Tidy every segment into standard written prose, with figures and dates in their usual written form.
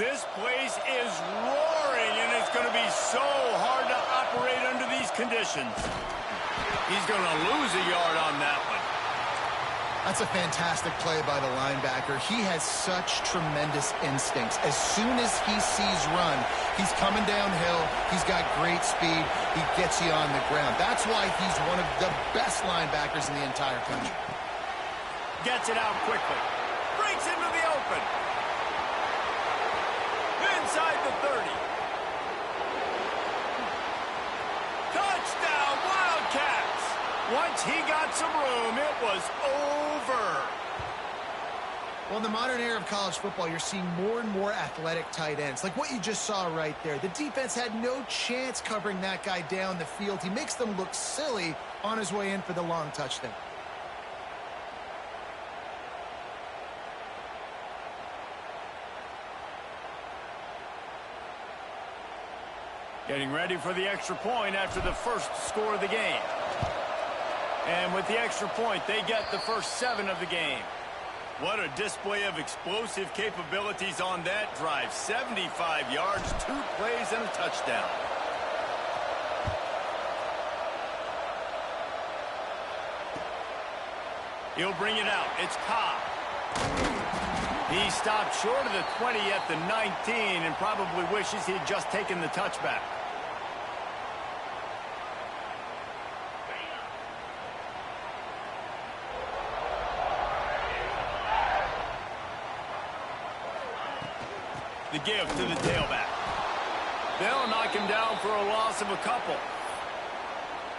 This place is roaring, and it's going to be so hard to operate under these conditions. He's going to lose a yard on that one. That's a fantastic play by the linebacker. He has such tremendous instincts. As soon as he sees run, he's coming downhill. He's got great speed. He gets you on the ground. That's why he's one of the best linebackers in the entire country. Gets it out quickly. Breaks into the open. Inside the 30. Touchdown, Wildcats! Once he got some room, it was over. Well, in the modern era of college football, you're seeing more and more athletic tight ends, like what you just saw right there. The defense had no chance covering that guy down the field. He makes them look silly on his way in for the long touchdown. Getting ready for the extra point after the first score of the game. And with the extra point, they get the first 7 of the game. What a display of explosive capabilities on that drive. 75 yards, 2 plays, and a touchdown. He'll bring it out. It's Cobb. He stopped short of the 20 at the 19 and probably wishes he'd just taken the touchback. The give to the tailback. They'll knock him down for a loss of a couple.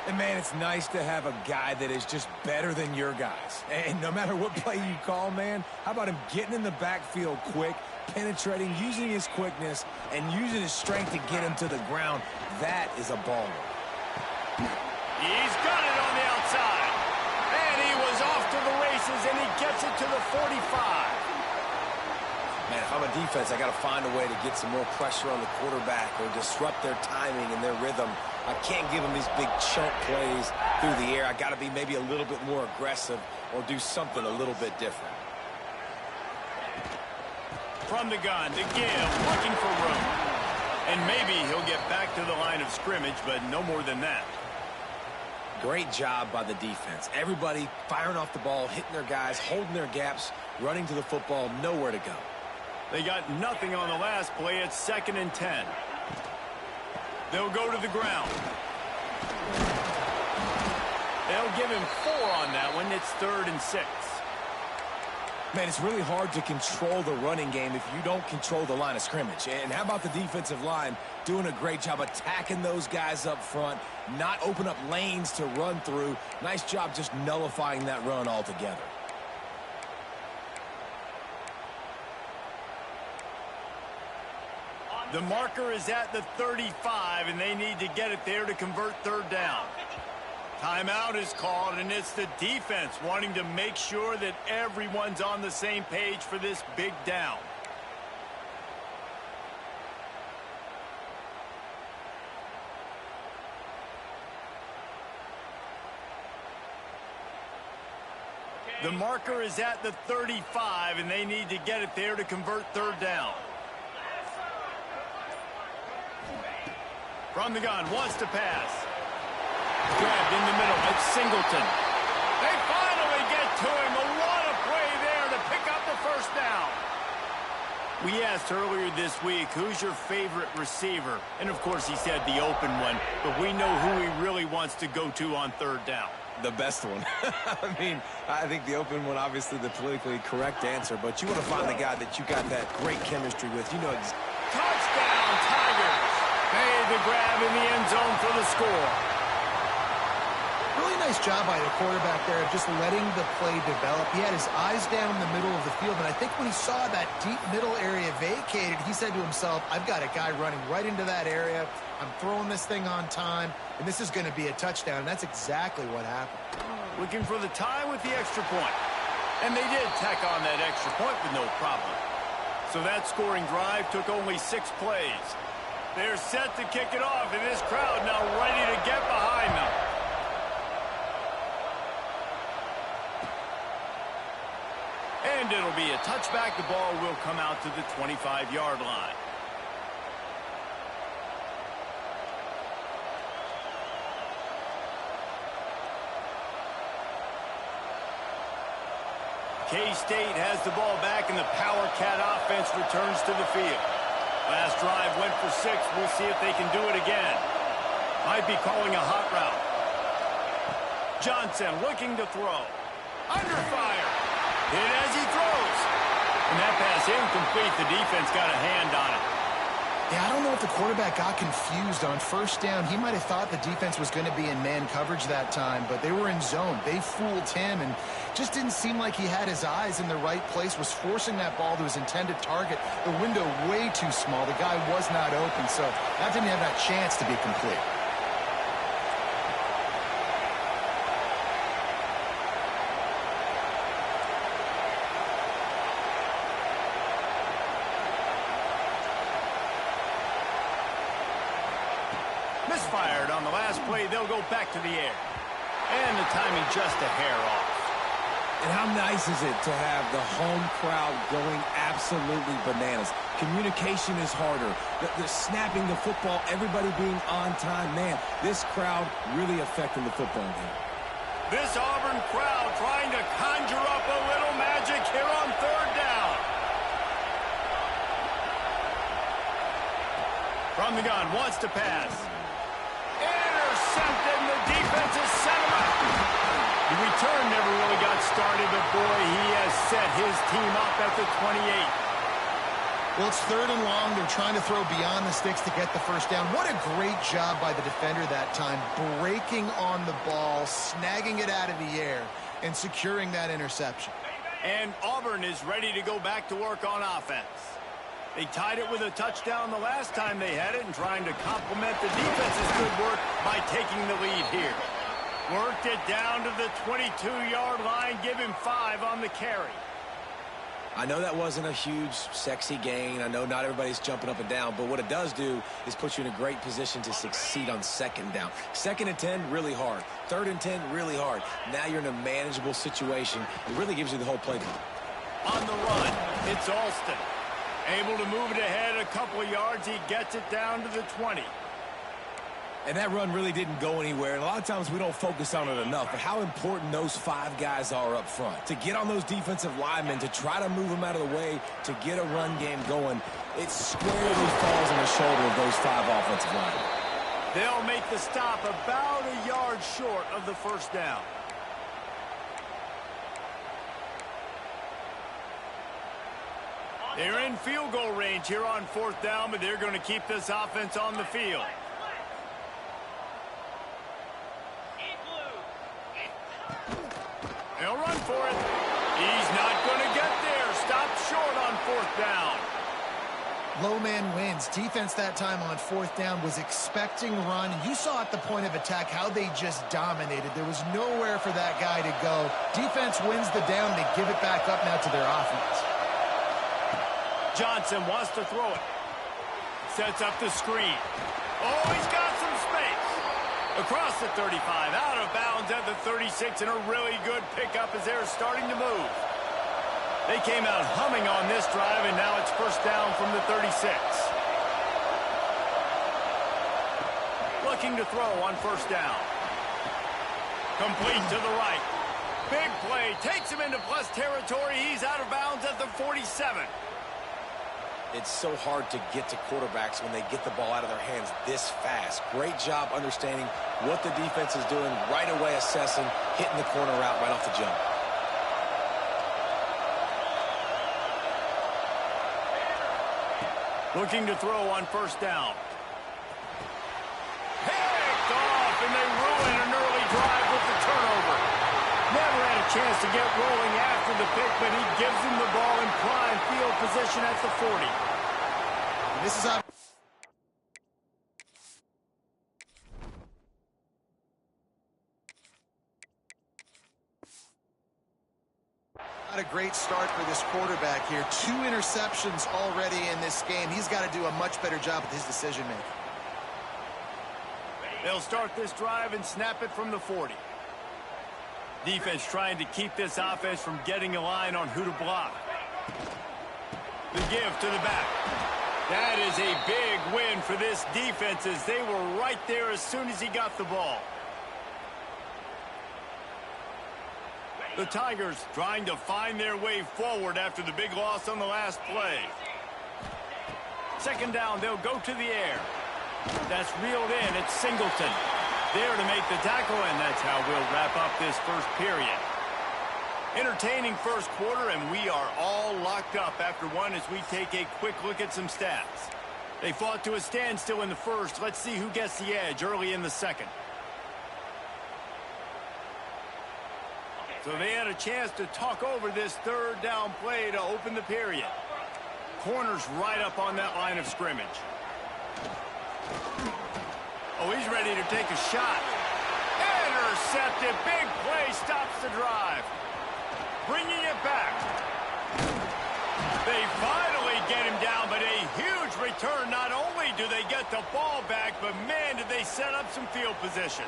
And, man, it's nice to have a guy that is just better than your guys. And no matter what play you call, man, how about him getting in the backfield quick, penetrating, using his quickness, and using his strength to get him to the ground? That is a baller. He's got it on the outside. And he was off to the races, and he gets it to the 45. Man, if I'm a defense, I got to find a way to get some more pressure on the quarterback or disrupt their timing and their rhythm. I can't give them these big chunk plays through the air. I got to be maybe a little bit more aggressive or do something a little bit different. From the gun, to give, looking for room. And maybe he'll get back to the line of scrimmage, but no more than that. Great job by the defense. Everybody firing off the ball, hitting their guys, holding their gaps, running to the football, nowhere to go. They got nothing on the last play. It's 2nd and 10. They'll go to the ground. They'll give him 4 on that one. It's 3rd and 6. Man, it's really hard to control the running game if you don't control the line of scrimmage. And how about the defensive line doing a great job attacking those guys up front, not open up lanes to run through. Nice job just nullifying that run altogether. The marker is at the 35, and they need to get it there to convert 3rd down. Timeout is called, and it's the defense wanting to make sure that everyone's on the same page for this big down. The marker is at the 35, and they need to get it there to convert 3rd down. From the gun, wants to pass. Grabbed in the middle, it's Singleton. They finally get to him. What a play there to pick up the 1st down. We asked earlier this week, who's your favorite receiver? And, of course, he said the open one, but we know who he really wants to go to on 3rd down. The best one. I mean, I think the open one, obviously the politically correct answer, but you want to find the guy that you got that great chemistry with. You know, touchdown, Tigers. Made the grab in the end zone for the score. Really nice job by the quarterback there of just letting the play develop. He had his eyes down the middle of the field, and I think when he saw that deep middle area vacated, he said to himself, I've got a guy running right into that area. I'm throwing this thing on time, and this is going to be a touchdown. And that's exactly what happened. Looking for the tie with the extra point. And they did tack on that extra point with no problem. So that scoring drive took only 6 plays. They're set to kick it off, and this crowd now ready to get behind them. And And it'll be a touchback. The ball will come out to the 25-yard line. K-State has the ball back, and the Power Cat offense returns to the field. Last drive went for 6. We'll see if they can do it again. Might be calling a hot route. Johnson looking to throw. Under fire. Hit as he throws. And that pass incomplete. The defense got a hand on it. Yeah, I don't know if the quarterback got confused on first down. He might have thought the defense was going to be in man coverage that time, but they were in zone. They fooled him and just didn't seem like he had his eyes in the right place, was forcing that ball to his intended target. The window way too small. The guy was not open, so that didn't have that chance to be complete. Misfired on the last play. They'll go back to the air. And the timing just a hair off. And how nice is it to have the home crowd going absolutely bananas? Communication is harder. The snapping the football, everybody being on time. Man, this crowd really affecting the football game. This Auburn crowd trying to conjure up a little magic here on third down. From the gun, wants to pass. Intercepted, and the defense has set him up. The return never really got started, but boy, he has set his team up at the 28. Well, it's third and long. They're trying to throw beyond the sticks to get the first down. What a great job by the defender that time, breaking on the ball, snagging it out of the air, and securing that interception. And Auburn is ready to go back to work on offense. They tied it with a touchdown the last time they had it and trying to complement the defense's good work by taking the lead here. Worked it down to the 22-yard line, give him 5 on the carry. I know that wasn't a huge, sexy gain. I know not everybody's jumping up and down, but what it does do is put you in a great position to succeed on second down. 2nd and 10, really hard. 3rd and 10, really hard. Now you're in a manageable situation. It really gives you the whole playbook. On the run, it's Alston. Able to move it ahead a couple of yards. He gets it down to the 20. And that run really didn't go anywhere. And a lot of times we don't focus on it enough. But how important those 5 guys are up front. To get on those defensive linemen, to try to move them out of the way, to get a run game going, it squarely falls on the shoulder of those 5 offensive linemen. They'll make the stop about a yard short of the first down. They're in field goal range here on 4th down, but they're going to keep this offense on the field. They'll run for it. He's not going to get there. Stopped short on 4th down. Low man wins. Defense that time on 4th down was expecting run. You saw at the point of attack how they just dominated. There was nowhere for that guy to go. Defense wins the down. They give it back up now to their offense. Johnson wants to throw it. Sets up the screen. Oh, he's got some space. Across the 35, out of bounds at the 36, and a really good pickup as they're starting to move. They came out humming on this drive, and now it's first down from the 36. Looking to throw on first down. Complete to the right. Big play. Takes him into plus territory. He's out of bounds at the 47. It's so hard to get to quarterbacks when they get the ball out of their hands this fast. Great job understanding what the defense is doing, right away assessing, hitting the corner route right off the jump. Looking to throw on first down. Picked off, and they ruin an early drive with the turnover. Never had a chance to get rolling after the pick, but he gives him the ball in prime field position at the 40. And this is how not a great start for this quarterback here. 2 interceptions already in this game. He's got to do a much better job with his decision-making. They'll start this drive and snap it from the 40. Defense trying to keep this offense from getting a line on who to block. The give to the back. That is a big win for this defense as they were right there as soon as he got the ball. The Tigers trying to find their way forward after the big loss on the last play. Second down, they'll go to the air. That's reeled in. It's Singleton there to make the tackle, and that's how we'll wrap up this first period. Entertaining first quarter, and we are all locked up after one as we take a quick look at some stats. They fought to a standstill in the first. Let's see who gets the edge early in the second. So they had a chance to talk over this third down play to open the period. Corners right up on that line of scrimmage. Oh, he's ready to take a shot. Intercepted. Big play stops the drive. Bringing it back. They finally get him down, but a huge return. Not only do they get the ball back, but man, did they set up some field position.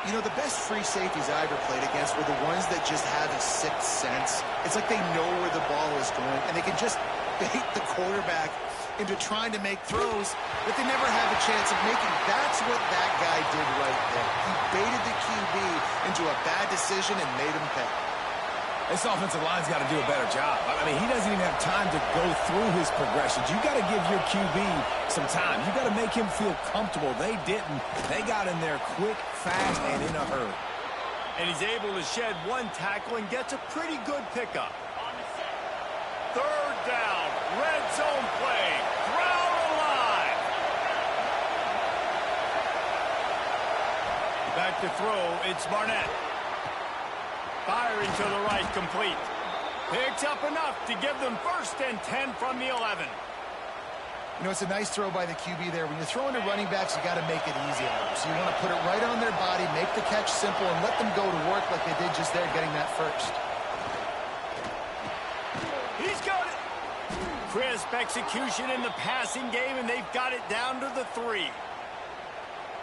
You know, the best free safeties I ever played against were the ones that just have a sixth sense. It's like they know where the ball is going, and they can just bait the quarterback into trying to make throws that they never have a chance of making. That's what that guy did right there. He baited the QB into a bad decision and made him pay. This offensive line's got to do a better job. I mean, he doesn't even have time to go through his progressions. You got to give your QB some time. You got to make him feel comfortable. They didn't. They got in there quick, fast, and in a hurry. And he's able to shed one tackle and gets a pretty good pickup. Third down, red zone play, crowd alive. Back to throw, it's Barnett. Firing to the right, complete. Picks up enough to give them 1st and 10 from the 11. You know, it's a nice throw by the QB there. When you're throwing to running backs, you got to make it easy on them. So you want to put it right on their body, make the catch simple, and let them go to work like they did just there, getting that first. He's got it. Crisp execution in the passing game, and they've got it down to the 3.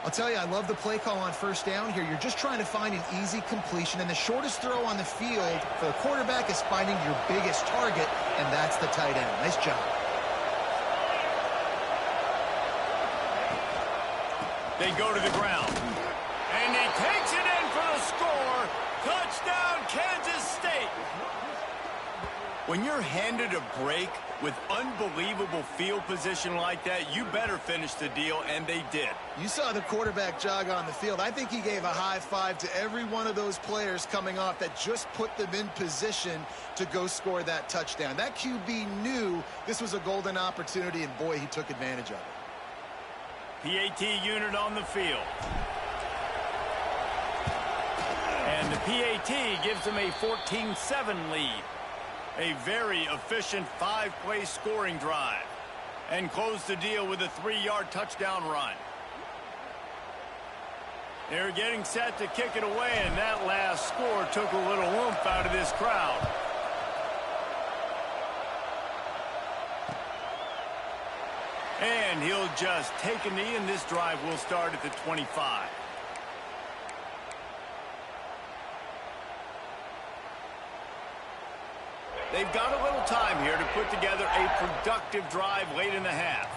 I'll tell you, I love the play call on first down here. You're just trying to find an easy completion, and the shortest throw on the field for the quarterback is finding your biggest target, and that's the tight end. Nice job. They go to the ground, and he takes it in for the score. Touchdown, Kansas State. When you're handed a break with unbelievable field position like that, you better finish the deal, and they did. You saw the quarterback jog on the field. I think he gave a high five to every one of those players coming off that just put them in position to go score that touchdown. That QB knew this was a golden opportunity, and boy, he took advantage of it. PAT unit on the field. And the PAT gives them a 14-7 lead. A very efficient 5-play scoring drive. And close the deal with a 3-yard touchdown run. They're getting set to kick it away, and that last score took a little oomph out of this crowd. And he'll just take a knee, and this drive will start at the 25. They've got a little time here to put together a productive drive late in the half.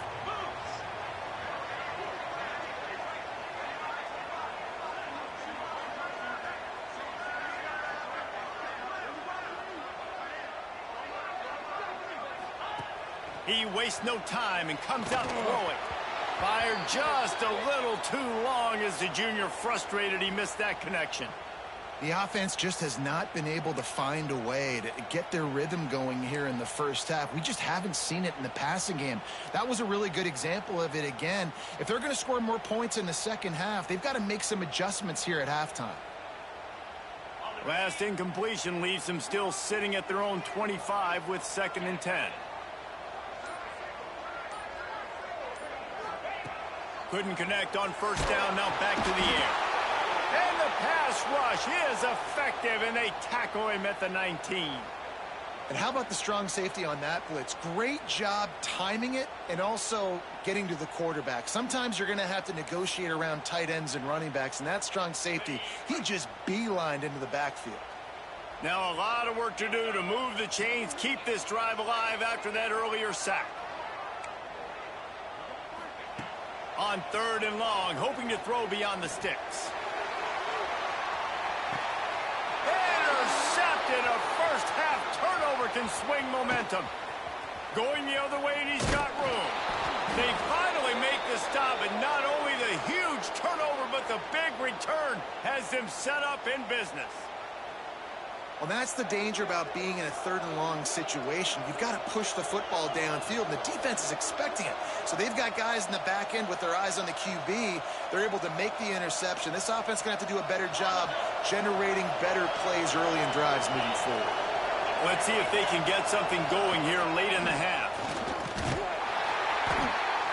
He wastes no time and comes out throwing. Fired just a little too long as the junior frustrated he missed that connection. The offense just has not been able to find a way to get their rhythm going here in the first half. We just haven't seen it in the passing game. That was a really good example of it again. If they're going to score more points in the second half, they've got to make some adjustments here at halftime. Last incompletion leaves them still sitting at their own 25 with 2nd and 10. Couldn't connect on first down, now back to the air. And the pass rush is effective, and they tackle him at the 19. And how about the strong safety on that blitz? Great job timing it and also getting to the quarterback. Sometimes you're going to have to negotiate around tight ends and running backs, and that strong safety, he just beelined into the backfield. Now a lot of work to do to move the chains, keep this drive alive after that earlier sack. On 3rd and long, hoping to throw beyond the sticks. Intercepted. A first half turnover can swing momentum. Going the other way, and he's got room. They finally make the stop, and not only the huge turnover, but the big return has them set up in business. Well, that's the danger about being in a 3rd and long situation. You've got to push the football downfield, and the defense is expecting it. So they've got guys in the back end with their eyes on the QB. They're able to make the interception. This offense is going to have to do a better job generating better plays early in drives moving forward. Let's see if they can get something going here late in the half.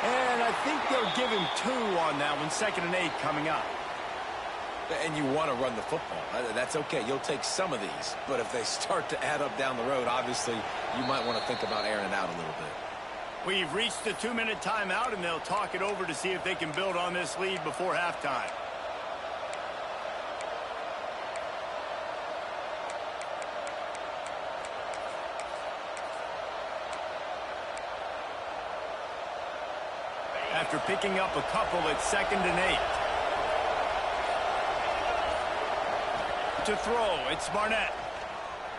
And I think they'll give him 2 on that one, 2nd and 8 coming up. And you want to run the football. That's okay. You'll take some of these. But if they start to add up down the road, obviously, you might want to think about airing it out a little bit. We've reached the 2-minute timeout, and they'll talk it over to see if they can build on this lead before halftime. After picking up a couple, it's 2nd and 8. To throw, it's Barnett.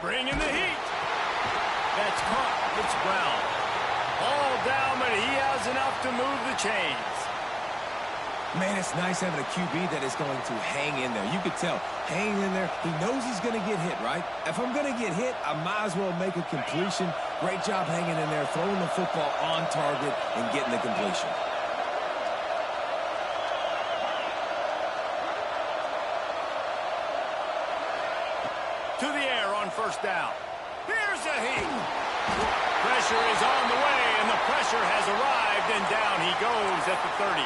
Bringing the heat. That's caught. It's Brown. All down, but he has enough to move the chains. Man, it's nice having a QB that is going to hang in there. You could tell, hanging in there, he knows he's going to get hit, right? If I'm going to get hit, I might as well make a completion. Great job hanging in there, throwing the football on target and getting the completion. To the air on 1st down. Here's a heat. Pressure is on the way, and the pressure has arrived, and down he goes at the 30.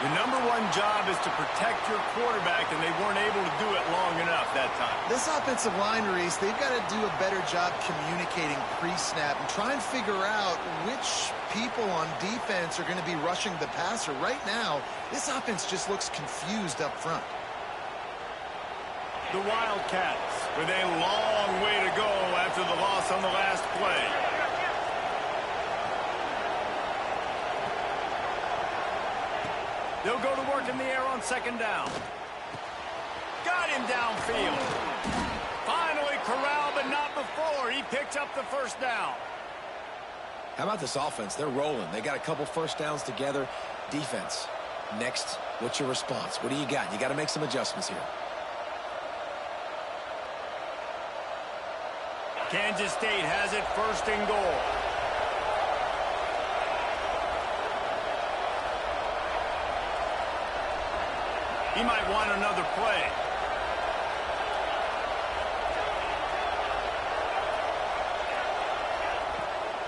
The #1 job is to protect your quarterback, and they weren't able to do it long enough that time. This offensive line, Reese, they've got to do a better job communicating pre-snap and try and figure out which people on defense are going to be rushing the passer. Right now, this offense just looks confused up front. The Wildcats with a long way to go after the loss on the last play. They'll go to work in the air on 2nd down. Got him downfield. Finally corralled, but not before. He picked up the 1st down. How about this offense? They're rolling. They got a couple 1st downs together. Defense. Next, what's your response? What do you got? You got to make some adjustments here. Kansas State has it 1st and goal. He might want another play.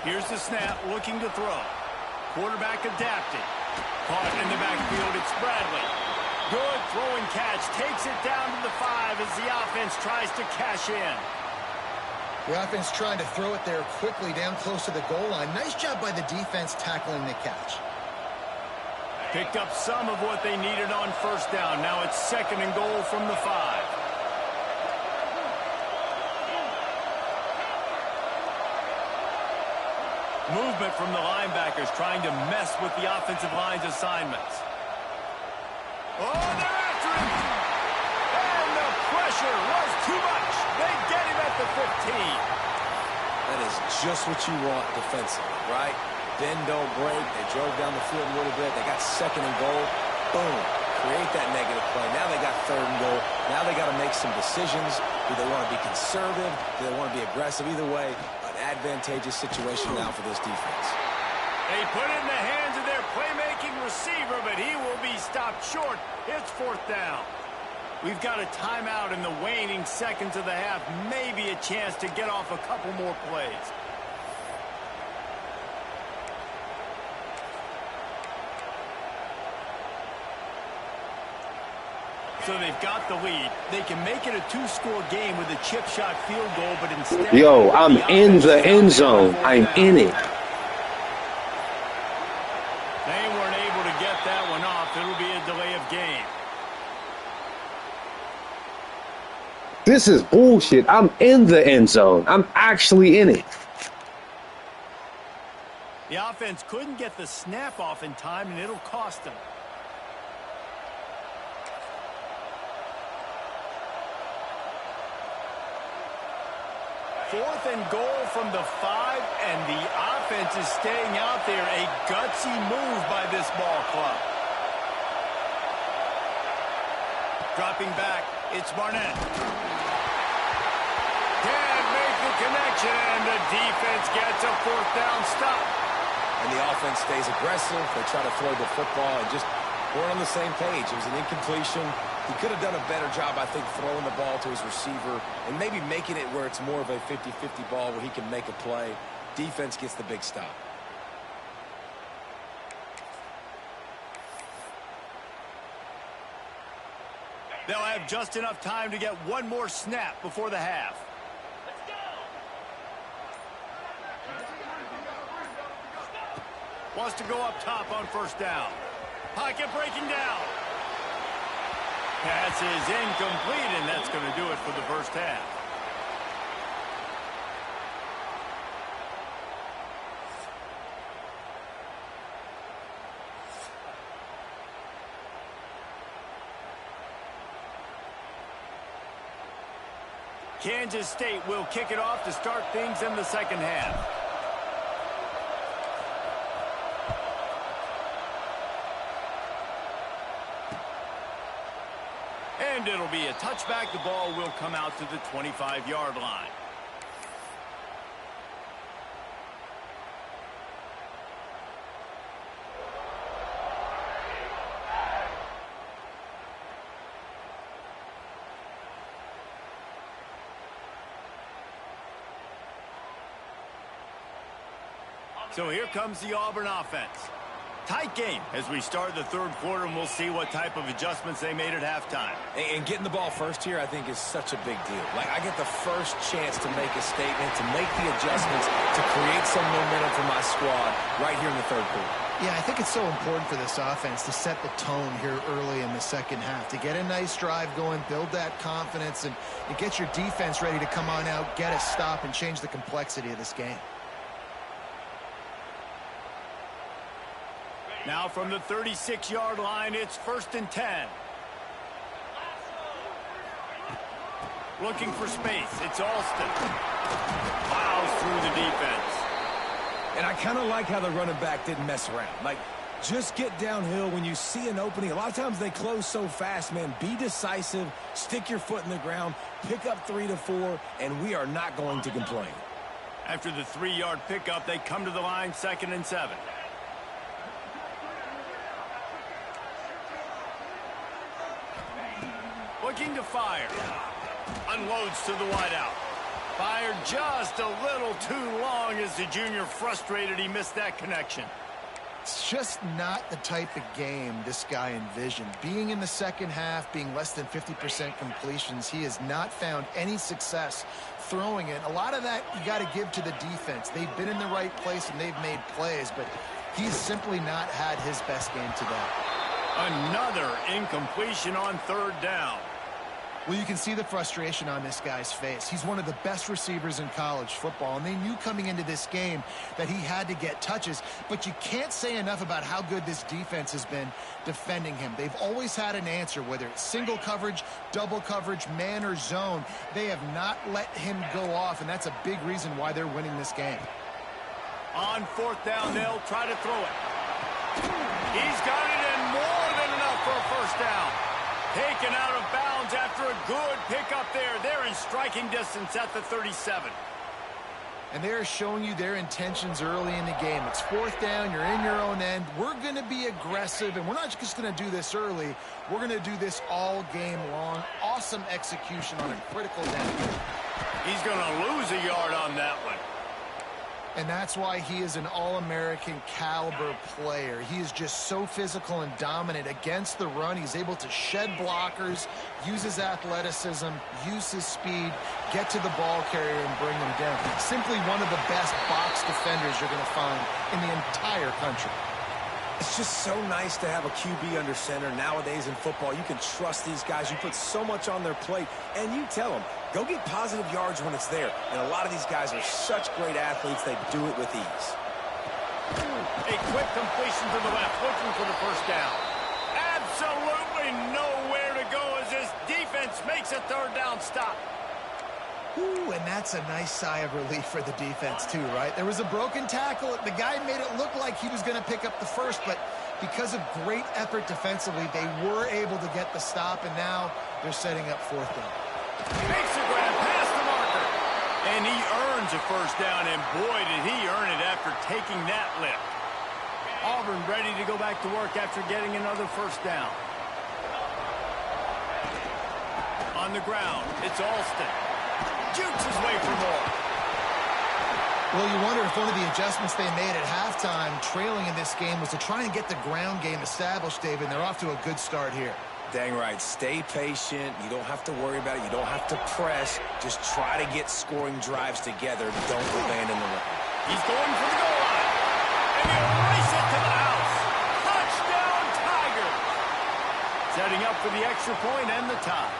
Here's the snap, looking to throw. Quarterback adapting. Caught in the backfield, it's Bradley. Good throwing catch, takes it down to the 5 as the offense tries to cash in. The offense trying to throw it there quickly down close to the goal line. Nice job by the defense tackling the catch. Picked up some of what they needed on 1st down. Now it's 2nd and goal from the 5. Movement from the linebackers trying to mess with the offensive line's assignments. Oh, they're after him! And the pressure was too much. They get him at the 15. That is just what you want defensively, right? Bend, don't break. They drove down the field a little bit. They got 2nd and goal. Boom. Create that negative play. Now they got 3rd and goal. Now they got to make some decisions. Do they want to be conservative? Do they want to be aggressive? Either way, an advantageous situation now for this defense. They put it in the hands of their playmaking receiver, but he will be stopped short. It's 4th down. We've got a timeout in the waning seconds of the half. Maybe a chance to get off a couple more plays. So they've got the lead. They can make it a 2-score game with a chip shot field goal, but instead... Yo, I'm in the end zone. I'm in it. They weren't able to get that one off. It'll be a delay of game. This is bullshit. I'm in the end zone. I'm actually in it. The offense couldn't get the snap off in time, and it'll cost them. Fourth and goal from the 5, and the offense is staying out there. A gutsy move by this ball club. Dropping back, it's Barnett. Can't make the connection, and the defense gets a fourth down stop. And the offense stays aggressive. They try to throw the football and just weren't on the same page. It was an incompletion. He could have done a better job, I think, throwing the ball to his receiver and maybe making it where it's more of a 50-50 ball where he can make a play. Defense gets the big stop. They'll have just enough time to get one more snap before the half. Wants to go up top on first down. Pocket breaking down. Pass is incomplete, and that's going to do it for the first half. Kansas State will kick it off to start things in the second half. And it'll be a touchback. The ball will come out to the 25-yard line. So here comes the Auburn offense. Tight game as we start the third quarter, and we'll see what type of adjustments they made at halftime. And getting the ball first here, I think, is such a big deal. Like, I get the first chance to make a statement, to make the adjustments, to create some momentum for my squad right here in the third quarter. Yeah, I think it's so important for this offense to set the tone here early in the second half, to get a nice drive going, build that confidence, and get your defense ready to come on out, get a stop, and change the complexity of this game. Now from the 36-yard line, it's 1st and 10. Looking for space. It's Alston. Plows through the defense. And I kind of like how the running back didn't mess around. Like, just get downhill when you see an opening. A lot of times they close so fast, man. Be decisive, stick your foot in the ground, pick up 3 to 4, and we are not going to complain. After the 3-yard pickup, they come to the line, 2nd and 7. Looking to fire. Unloads to the wideout. Fired just a little too long as the junior frustrated he missed that connection. It's just not the type of game this guy envisioned. Being in the second half, being less than 50% completions, he has not found any success throwing it. A lot of that you got to give to the defense. They've been in the right place and they've made plays, but he's simply not had his best game today. Another incompletion on 3rd down. Well, you can see the frustration on this guy's face. He's one of the best receivers in college football, and they knew coming into this game that he had to get touches, but you can't say enough about how good this defense has been defending him. They've always had an answer, whether it's single coverage, double coverage, man or zone. They have not let him go off, and that's a big reason why they're winning this game. On 4th down, they'll try to throw it. He's got it in more than enough for a first down. Taken out of bounds after a good pickup there. They're in striking distance at the 37. And they're showing you their intentions early in the game. It's 4th down. You're in your own end. We're going to be aggressive, and we're not just going to do this early. We're going to do this all game long. Awesome execution on a critical down. He's going to lose a yard on that one. And that's why he is an All-American caliber player. He is just so physical and dominant against the run. He's able to shed blockers, use his athleticism, use his speed, get to the ball carrier and bring him down. Simply one of the best box defenders you're going to find in the entire country. It's just so nice to have a QB under center. Nowadays in football, you can trust these guys. You put so much on their plate, and you tell them, go get positive yards when it's there. And a lot of these guys are such great athletes, they do it with ease. A quick completion to the left, looking for the first down. Absolutely nowhere to go as this defense makes a third down stop. Ooh, and that's a nice sigh of relief for the defense too, right? There was a broken tackle. The guy made it look like he was going to pick up the first, but because of great effort defensively, they were able to get the stop, and now they're setting up fourth down. Makes a grab past the marker. And he earns a first down, and boy, did he earn it after taking that lift. Auburn ready to go back to work after getting another first down. On the ground, it's Alston. Jukes his way for more. Well, you wonder if one of the adjustments they made at halftime, trailing in this game, was to try and get the ground game established, David. They're off to a good start here. Dang right. Stay patient. You don't have to worry about it. You don't have to press. Just try to get scoring drives together. Don't abandon the run. He's going for the goal line. And he'll race it to the house. Touchdown, Tigers. Setting up for the extra point and the tie.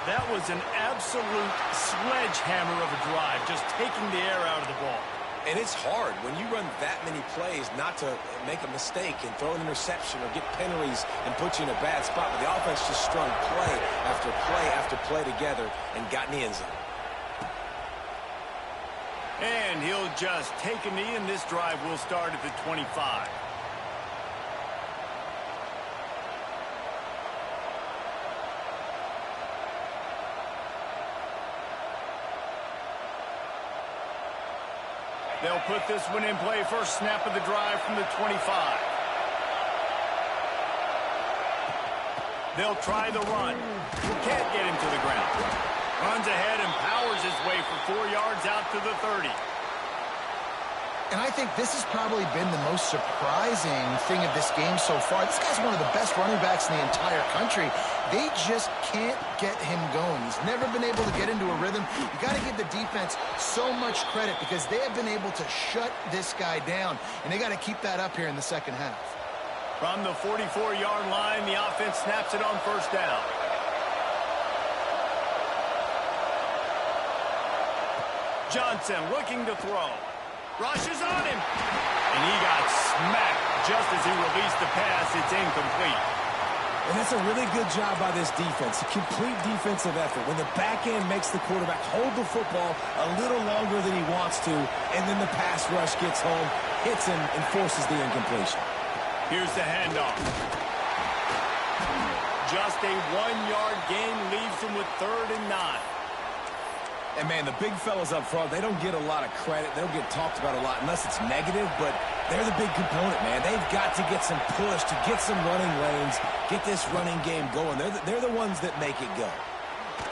That was an absolute sledgehammer of a drive, just taking the air out of the ball. And it's hard when you run that many plays not to make a mistake and throw an interception or get penalties and put you in a bad spot. But the offense just strung play after play after play together and got in the end zone. And he'll just take a knee, and this drive will start at the 25. They'll put this one in play. First snap of the drive from the 25. They'll try the run. Can't get him to the ground. Runs ahead and powers his way for 4 yards out to the 30. And I think this has probably been the most surprising thing of this game so far. This guy's one of the best running backs in the entire country. They just can't get him going. He's never been able to get into a rhythm. You got to give the defense so much credit because they have been able to shut this guy down, and they got to keep that up here in the second half. From the 44-yard line, the offense snaps it on first down. Johnson looking to throw. Rushes on him. And he got smacked just as he released the pass. It's incomplete. And that's a really good job by this defense. A complete defensive effort. When the back end makes the quarterback hold the football a little longer than he wants to, and then the pass rush gets home, hits him, and forces the incompletion. Here's the handoff. Just a 1-yard gain leaves him with 3rd and 9. And, man, the big fellas up front, they don't get a lot of credit. They don't get talked about a lot unless it's negative, but they're the big component, man. They've got to get some push, to get some running lanes, get this running game going. They're the ones that make it go.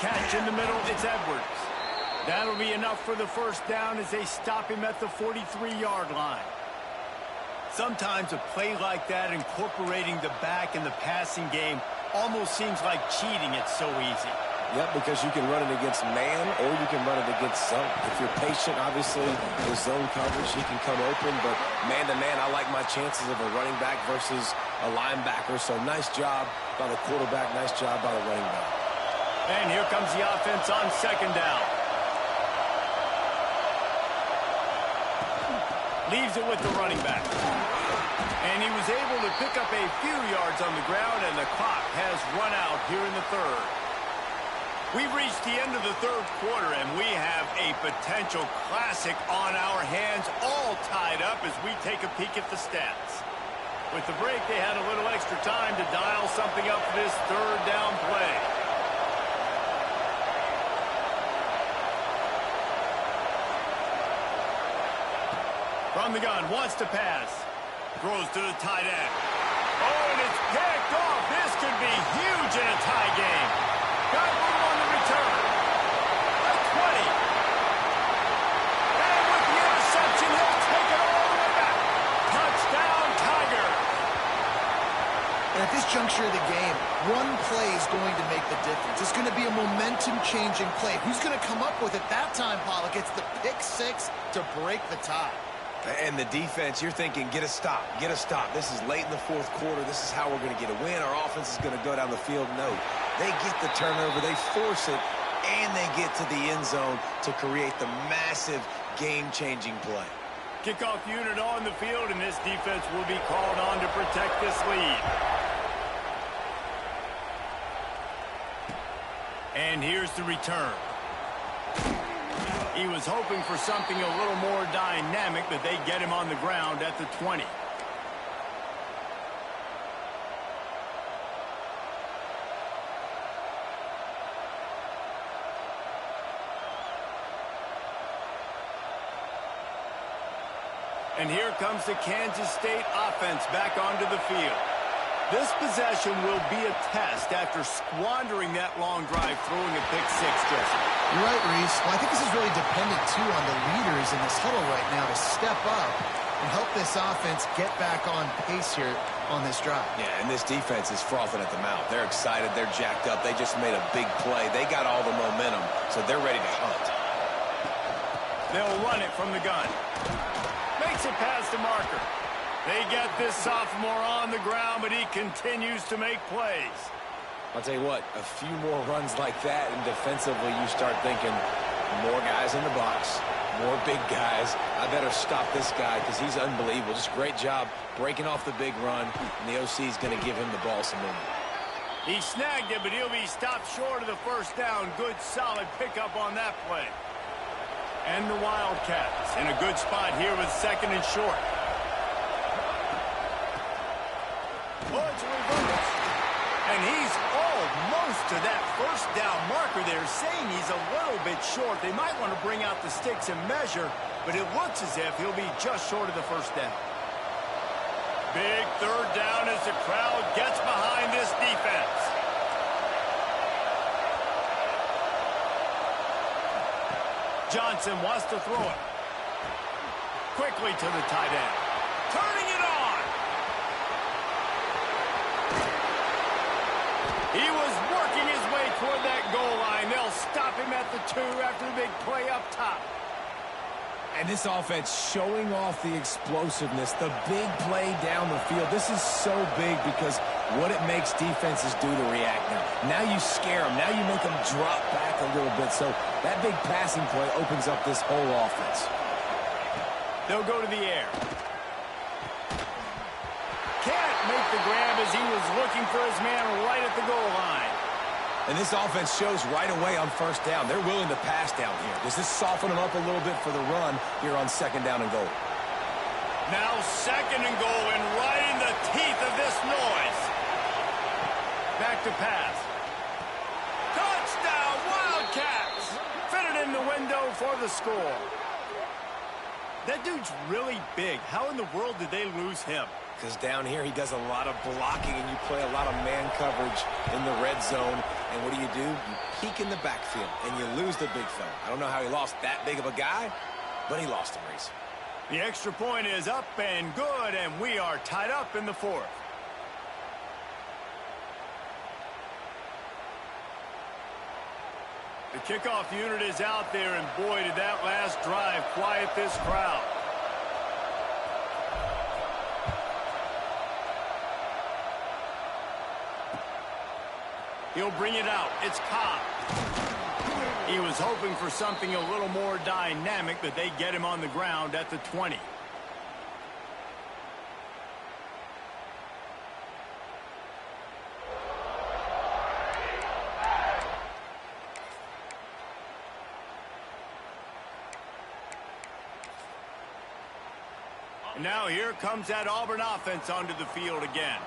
Catch in the middle, it's Edwards. That'll be enough for the first down as they stop him at the 43-yard line. Sometimes a play like that, incorporating the back in the passing game, almost seems like cheating. It's so easy. Yep, because you can run it against man or you can run it against zone. If you're patient, obviously, with zone coverage, he can come open. But man-to-man, I like my chances of a running back versus a linebacker. So nice job by the quarterback, nice job by the running back. And here comes the offense on second down. Leaves it with the running back. And he was able to pick up a few yards on the ground, and the clock has run out here in the 3rd. We've reached the end of the 3rd quarter, and we have a potential classic on our hands, all tied up as we take a peek at the stats. With the break, they had a little extra time to dial something up for this 3rd down play. From the gun, wants to pass. Throws to the tight end. Oh, and it's picked off. This could be huge in a tie game. Got room on the return. A 20. And with the interception, he'll take it all the way back. Touchdown, Tiger. And at this juncture of the game, one play is going to make the difference. It's going to be a momentum-changing play. Who's going to come up with it that time, Pollock? It's the pick 6 to break the tie. And the defense, you're thinking, get a stop, get a stop. This is late in the fourth quarter. This is how we're going to get a win. Our offense is going to go down the field. No, they get the turnover, they force it, and they get to the end zone to create the massive game-changing play. Kickoff unit on the field, and this defense will be called on to protect this lead. And here's the return. He was hoping for something a little more dynamic, but they get him on the ground at the 20. And here comes the Kansas State offense back onto the field. This possession will be a test after squandering that long drive, throwing a pick six, Jesse. You're right, Reese. Well, I think this is really dependent, too, on the leaders in this huddle right now to step up and help this offense get back on pace here on this drive. Yeah, and this defense is frothing at the mouth. They're excited. They're jacked up. They just made a big play. They got all the momentum, so they're ready to hunt. They'll run it from the gun. Makes it past the marker. They get this sophomore on the ground, but he continues to make plays. I'll tell you what, a few more runs like that, and defensively you start thinking more guys in the box, more big guys. I better stop this guy because he's unbelievable. Just great job breaking off the big run, and the OC is going to give him the ball some more. He snagged it, but he'll be stopped short of the first down. Good, solid pickup on that play. And the Wildcats in a good spot here with second and short. Oh, it's a reverse. And he's almost to that first down marker there, saying he's a little bit short. They might want to bring out the sticks and measure, but it looks as if he'll be just short of the first down. Big third down as the crowd gets behind this defense. Johnson wants to throw it. Quickly to the tight end. Turning it on. He was working his way toward that goal line. They'll stop him at the 2 after the big play up top. And this offense showing off the explosiveness, the big play down the field. This is so big because what it makes defenses do to react now. Now you scare them. Now you make them drop back a little bit. So that big passing play opens up this whole offense. They'll go to the air. Can't make the grab as he was looking for his man right at the goal line. And this offense shows right away on first down. They're willing to pass down here. Does this soften them up a little bit for the run here on second down and goal? Now second and goal, and right in the teeth of this noise. Back to pass. Touchdown, Wildcats! Fitted in the window for the score. That dude's really big. How in the world did they lose him? Because down here he does a lot of blocking and you play a lot of man coverage in the red zone. And what do? You peek in the backfield and you lose the big fella. I don't know how he lost that big of a guy, but he lost him, Reese. The extra point is up and good, and we are tied up in the fourth. The kickoff unit is out there, and boy, did that last drive quiet this crowd. He'll bring it out. It's Cobb. He was hoping for something a little more dynamic, but they get him on the ground at the 20. And now here comes that Auburn offense onto the field again.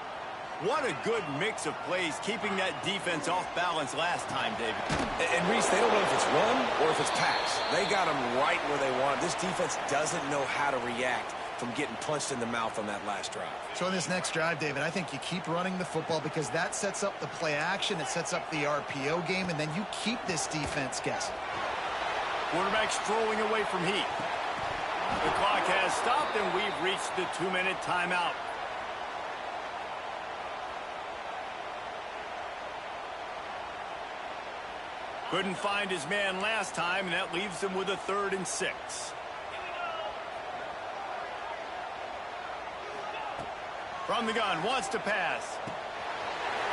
What a good mix of plays, keeping that defense off balance last time, David. And Reese, they don't know if it's run or if it's pass. They got them right where they want. This defense doesn't know how to react from getting punched in the mouth on that last drive. So in this next drive, David, I think you keep running the football because that sets up the play action, it sets up the RPO game, and then you keep this defense guessing. Quarterback strolling away from heat. The clock has stopped, and we've reached the 2-minute timeout. Couldn't find his man last time, and that leaves him with a 3rd and 6. From the gun, wants to pass.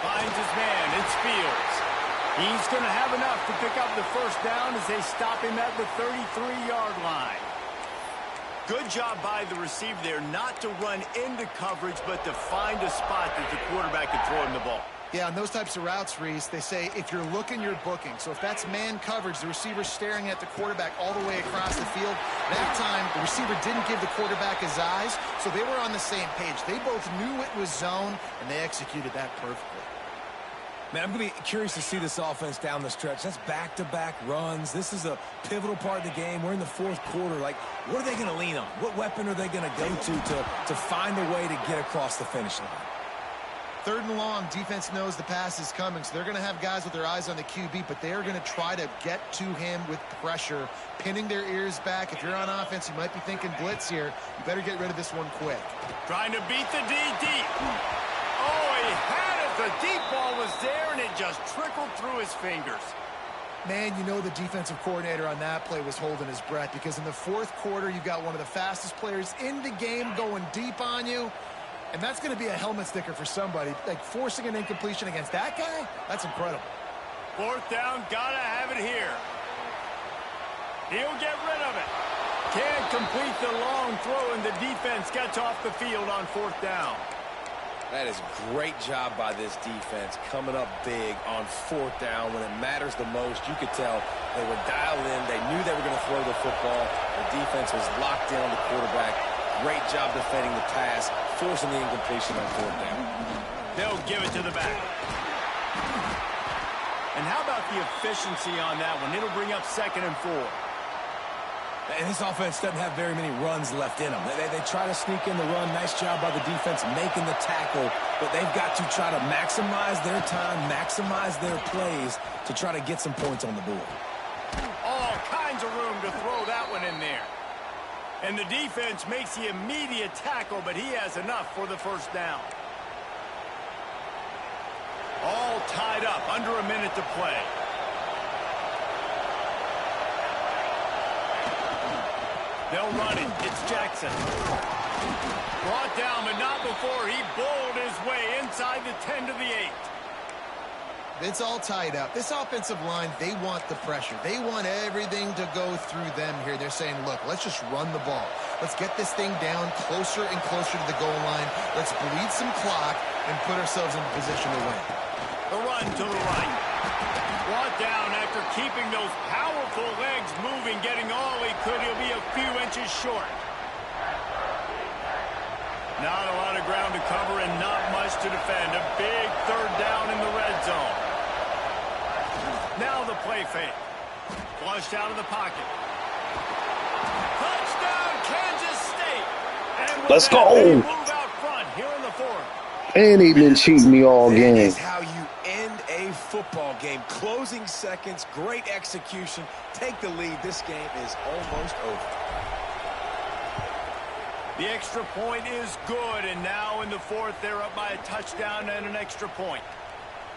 Finds his man, it's Fields. He's going to have enough to pick up the first down as they stop him at the 33-yard line. Good job by the receiver there not to run into coverage, but to find a spot that the quarterback can throw him the ball. Yeah, on those types of routes, Reese, they say if you're looking, you're booking. So if that's man coverage, the receiver's staring at the quarterback all the way across the field. That time, the receiver didn't give the quarterback his eyes, so they were on the same page. They both knew it was zone, and they executed that perfectly. Man, I'm going to be curious to see this offense down the stretch. That's back-to-back runs. This is a pivotal part of the game. We're in the fourth quarter. Like, what are they going to lean on? What weapon are they going to go to find a way to get across the finish line? Third and long, defense knows the pass is coming, so they're going to have guys with their eyes on the QB, but they're going to try to get to him with pressure, pinning their ears back. If you're on offense, you might be thinking blitz here. You better get rid of this one quick. Trying to beat the D deep. Oh, he had it. The deep ball was there, and it just trickled through his fingers. Man, you know the defensive coordinator on that play was holding his breath, because in the fourth quarter, you've got one of the fastest players in the game going deep on you. And that's going to be a helmet sticker for somebody. Like, forcing an incompletion against that guy, that's incredible. Fourth down, gotta have it here. He'll get rid of it. Can't complete the long throw, and the defense gets off the field on fourth down. That is a great job by this defense, coming up big on fourth down when it matters the most. You could tell they were dialed in. They knew they were going to throw the football. The defense was locked in on the quarterback. Great job defending the pass, forcing the incompletion on fourth down. They'll give it to the back. And how about the efficiency on that one? It'll bring up 2nd and 4. And this offense doesn't have very many runs left in them. They try to sneak in the run. Nice job by the defense making the tackle. But they've got to try to maximize their time, maximize their plays to try to get some points on the board. All kinds of room to throw that one in there. And the defense makes the immediate tackle, but he has enough for the first down. All tied up, under a minute to play. They'll run it. It's Jackson. Brought down, but not before he bowled his way inside the 10 to the 8. It's all tied up. This offensive line, they want the pressure. They want everything to go through them here. They're saying, look, let's just run the ball. Let's get this thing down closer and closer to the goal line. Let's bleed some clock and put ourselves in position to win. The run to the right. Brought down after keeping those powerful legs moving, getting all he could. He'll be a few inches short. Not a lot of ground to cover and not much to defend. A big third down in the red zone. Now the play fake. Flushed out of the pocket. Touchdown, Kansas State. And with Let's that, go. they move out front here in the fourth. And he been cheating me all That game. is how you end a football game. Closing seconds, great execution. Take the lead. This game is almost over. The extra point is good, and now in the fourth, they're up by a touchdown and an extra point.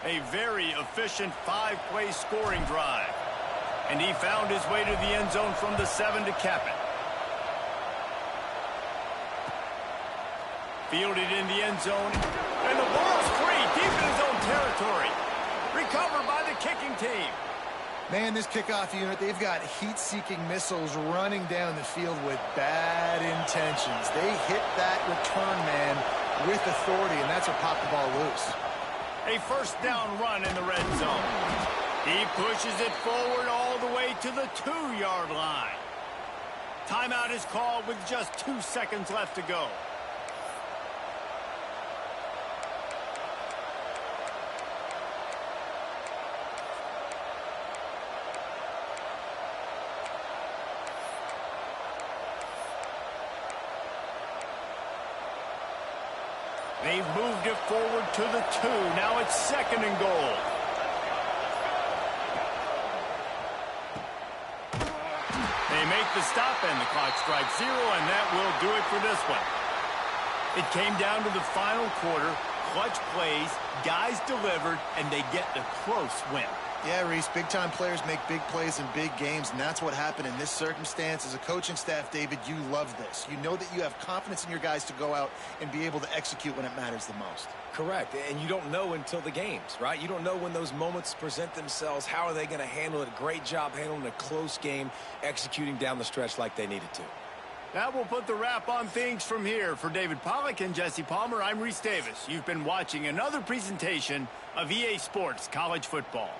A very efficient 5-play scoring drive. And he found his way to the end zone from the 7 to cap it. Fielded in the end zone, and the ball's free, deep in his own territory. Recovered by the kicking team. Man, this kickoff unit, they've got heat-seeking missiles running down the field with bad intentions. They hit that return man with authority, and that's what popped the ball loose. A first down run in the red zone. He pushes it forward all the way to the 2-yard line. Timeout is called with just 2 seconds left to go. They've moved it forward to the 2. Now it's 2nd and goal. They make the stop, and the clock strikes 0, and that will do it for this one. It came down to the final quarter. Clutch plays, guys delivered, and they get the close win. Yeah, Reese, big-time players make big plays in big games, and that's what happened in this circumstance. As a coaching staff, David, you love this. You know that you have confidence in your guys to go out and be able to execute when it matters the most. Correct, and you don't know until the games, right? You don't know when those moments present themselves. How are they going to handle it? Great job handling a close game, executing down the stretch like they needed to. That will put the wrap on things from here. For David Pollack and Jesse Palmer, I'm Reese Davis. You've been watching another presentation of EA Sports College Football.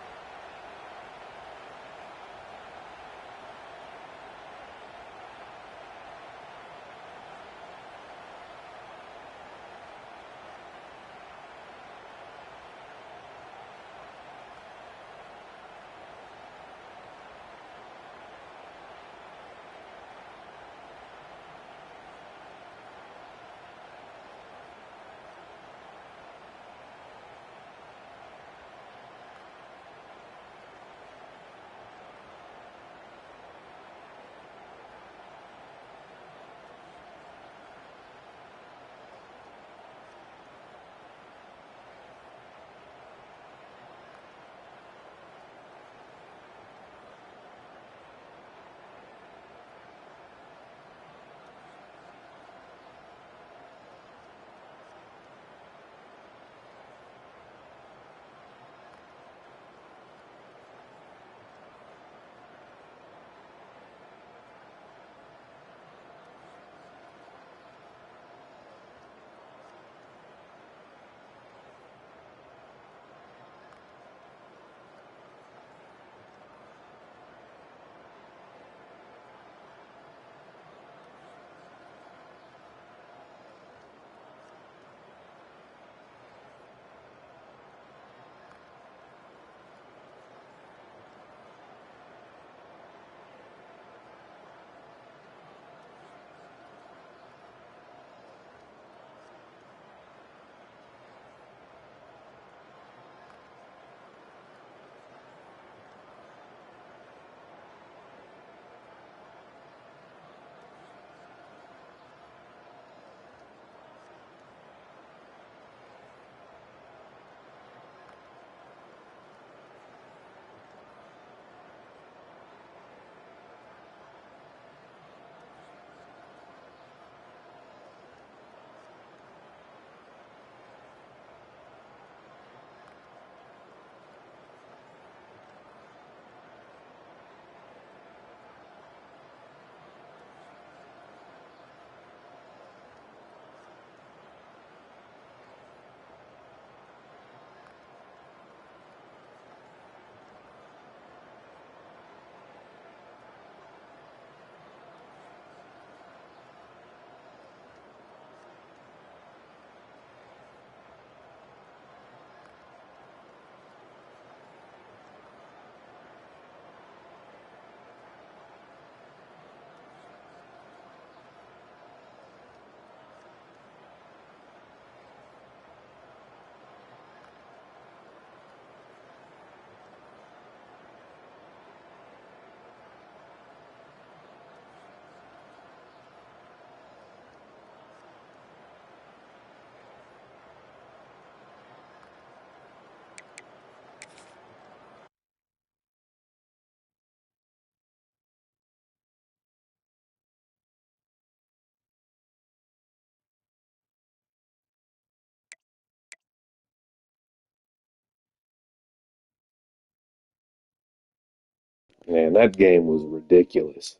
Man, that game was ridiculous.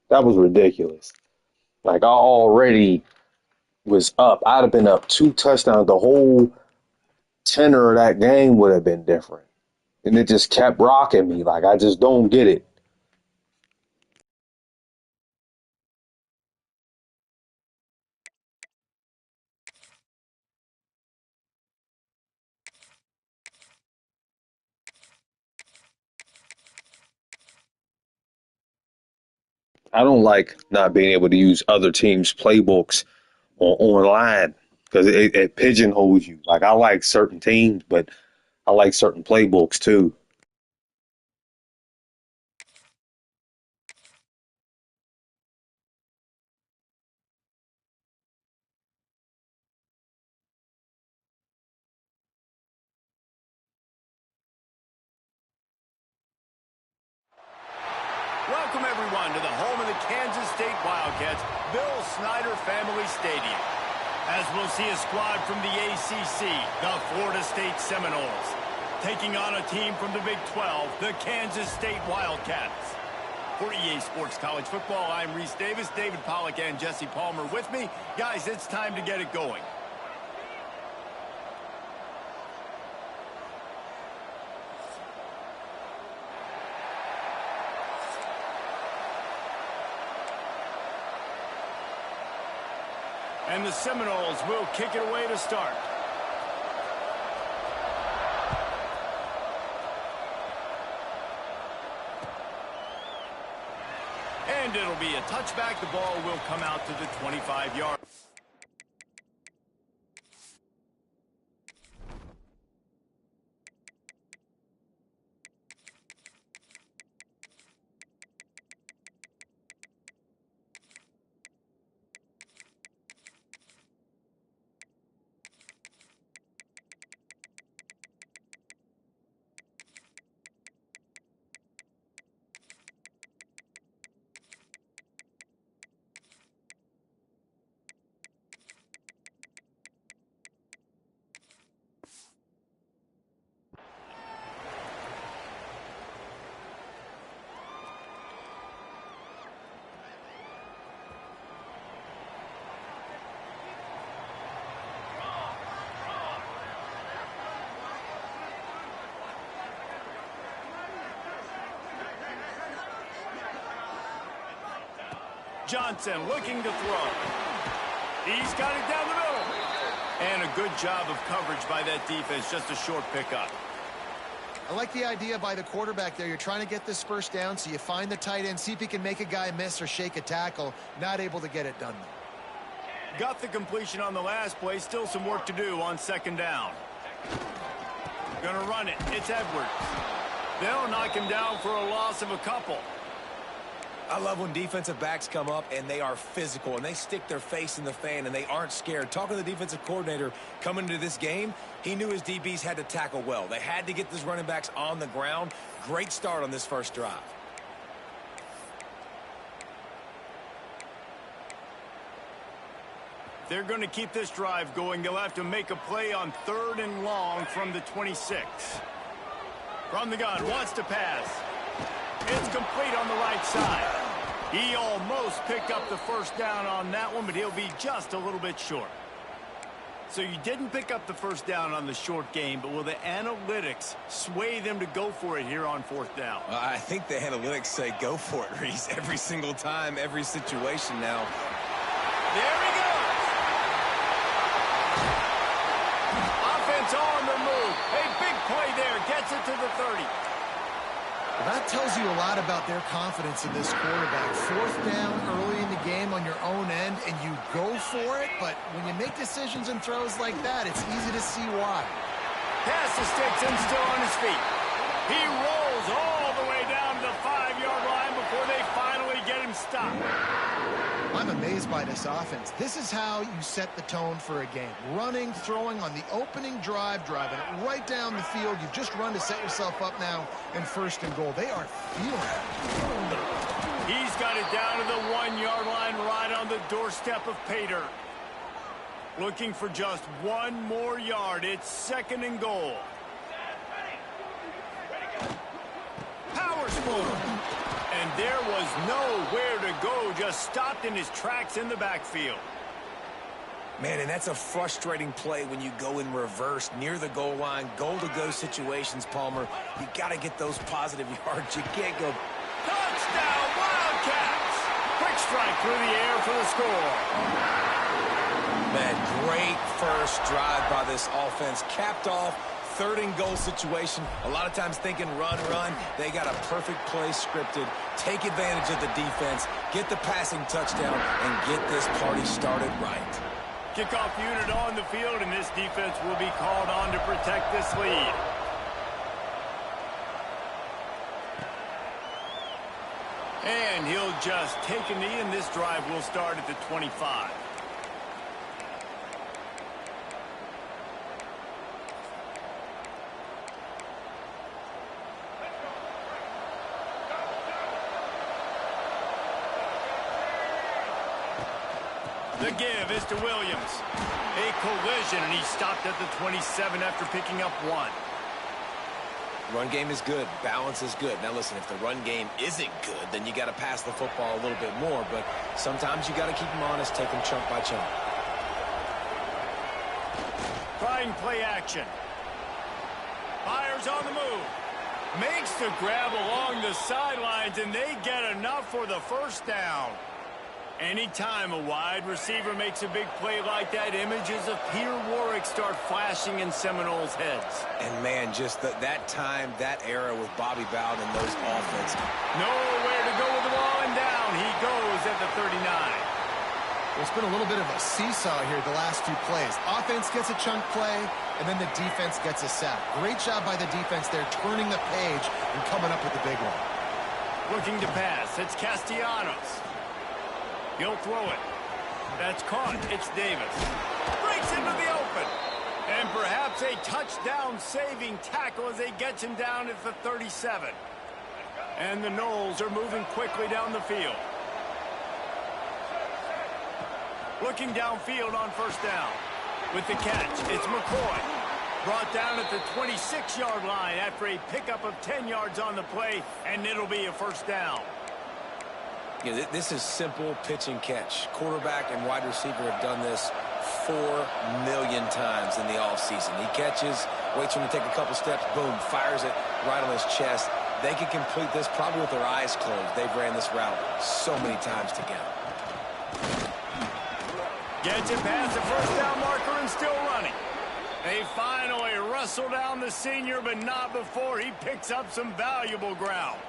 That was ridiculous. Like I already was up. I'd have been up 2 touchdowns. The whole tenor of that game would have been different. And it just kept rocking me. Like I just don't get it. I don't like not being able to use other teams' playbooks online because it pigeonholes you. Like I like certain teams, but I like certain playbooks too. Welcome, everyone, to the home of the Kansas State Wildcats, Bill Snyder Family Stadium. As we'll see a squad from the ACC, the Florida State Seminoles, taking on a team from the Big 12, the Kansas State Wildcats. For EA Sports College Football, I'm Reese Davis, David Pollack, and Jesse Palmer with me. Guys, it's time to get it going. And the Seminoles will kick it away to start. And it'll be a touchback. The ball will come out to the 25-yard. Johnson looking to throw. He's got it down the middle. And a good job of coverage by that defense. Just a short pickup. I like the idea by the quarterback there. You're trying to get this first down, so you find the tight end, see if he can make a guy miss or shake a tackle. Not able to get it done, though. Got the completion on the last play. Still some work to do on second down. Gonna run it. It's Edwards. They'll knock him down for a loss of a couple. I love when defensive backs come up and they are physical and they stick their face in the fan and they aren't scared. Talking to the defensive coordinator coming into this game, he knew his DBs had to tackle well. They had to get these running backs on the ground. Great start on this first drive. They're going to keep this drive going. They'll have to make a play on 3rd and long from the 26. From the gun, wants to pass. It's complete on the right side. He almost picked up the first down on that one, but he'll be just a little bit short. So you didn't pick up the first down on the short game, but will the analytics sway them to go for it here on 4th down? I think the analytics say go for it, Reese, every single time, every situation now. There he goes. Offense on the move. A big play there. Gets it to the 30. Well, that tells you a lot about their confidence in this quarterback. 4th down early in the game on your own end, and you go for it, but when you make decisions and throws like that, it's easy to see why. Pass the sticks and still on his feet. He rolls all the way down to the 5-yard line before they finally get him stopped. I'm amazed by this offense. This is how you set the tone for a game. Running, throwing on the opening drive, driving it right down the field. You've just run to set yourself up now in 1st and goal. They are feeling it. He's got it down to the 1-yard line right on the doorstep of Pater. Looking for just 1 more yard. It's 2nd and goal. Power smoke. And there was nowhere to go, just stopped in his tracks in the backfield. Man, and that's a frustrating play when you go in reverse near the goal line, goal-to-go situations, Palmer. You got to get those positive yards. You can't go. Touchdown, Wildcats! Quick strike through the air for the score. Man, great first drive by this offense. Capped off. 3rd and goal situation. A lot of times thinking run. They got a perfect play scripted. Take advantage of the defense. Get the passing touchdown and get this party started right. Kickoff unit on the field, and this defense will be called on to protect this lead. And he'll just take a knee, and this drive will start at the 25. The give is to Williams. A collision, and he stopped at the 27 after picking up 1. Run game is good. Balance is good. Now, listen, if the run game isn't good, then you got to pass the football a little bit more. But sometimes you got to keep them honest, take them chunk by chunk. Trying play action. Fires on the move. Makes the grab along the sidelines, and they get enough for the first down. Anytime a wide receiver makes a big play like that, images of Peter Warrick start flashing in Seminoles' heads. And, man, just that time, that era with Bobby Bowden and those offense. Nowhere to go with the ball, and down he goes at the 39. Well, it's been a little bit of a seesaw here the last 2 plays. Offense gets a chunk play, and then the defense gets a sack. Great job by the defense there, turning the page and coming up with the big one. Looking to pass. It's Castellanos. He'll throw it. That's caught. It's Davis. Breaks into the open. And perhaps a touchdown-saving tackle as they get him down at the 37. And the Noles are moving quickly down the field. Looking downfield on first down. With the catch, it's McCoy. Brought down at the 26-yard line after a pickup of 10 yards on the play, and it'll be a first down. Yeah, this is simple pitch and catch. Quarterback and wide receiver have done this 4 million times in the offseason. He catches, waits for him to take a couple steps, boom, fires it right on his chest. They can complete this probably with their eyes closed. They've ran this route so many times together. Gets it past the first down marker and still running. They finally wrestle down the senior, but not before he picks up some valuable ground.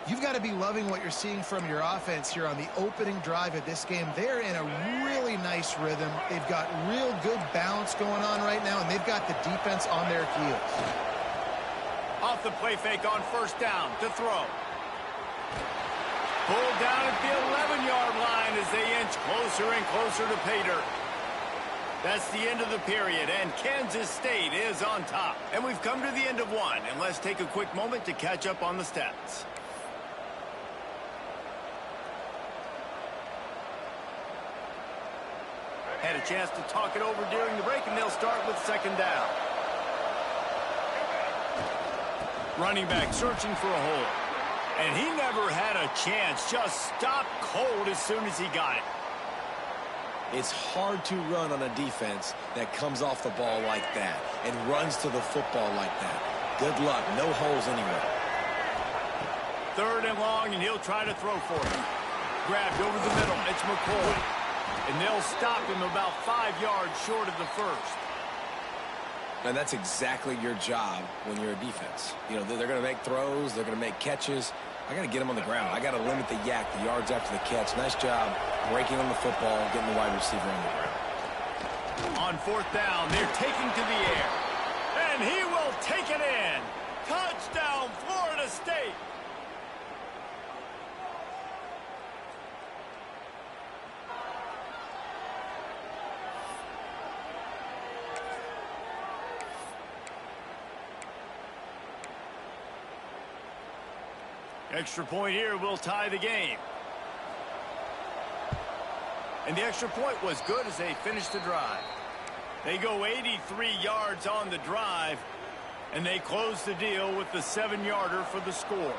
You've got to be loving what you're seeing from your offense here on the opening drive of this game. They're in a really nice rhythm. They've got real good balance going on right now, and they've got the defense on their heels. Off the play fake on first down to throw. Pulled down at the 11-yard line as they inch closer and closer to pay dirt. That's the end of the period, and Kansas State is on top. And we've come to the end of 1, and let's take a quick moment to catch up on the stats. Had a chance to talk it over during the break, and they'll start with second down. Running back searching for a hole. And he never had a chance. Just stopped cold as soon as he got it. It's hard to run on a defense that comes off the ball like that and runs to the football like that. Good luck. No holes anywhere. Third and long, and he'll try to throw for it. Grabbed over the middle. It's McCoy. And they'll stop him about 5 yards short of the first. And that's exactly your job when you're a defense. You know, they're going to make throws. They're going to make catches. I got to get them on the ground. I got to limit the yak, the yards after the catch. Nice job breaking on the football, getting the wide receiver on the ground. On fourth down, they're taking to the air. And he will take it in. Touchdown, Florida State. Extra point here will tie the game. And the extra point was good as they finished the drive. They go 83 yards on the drive, and they close the deal with the 7-yarder for the score.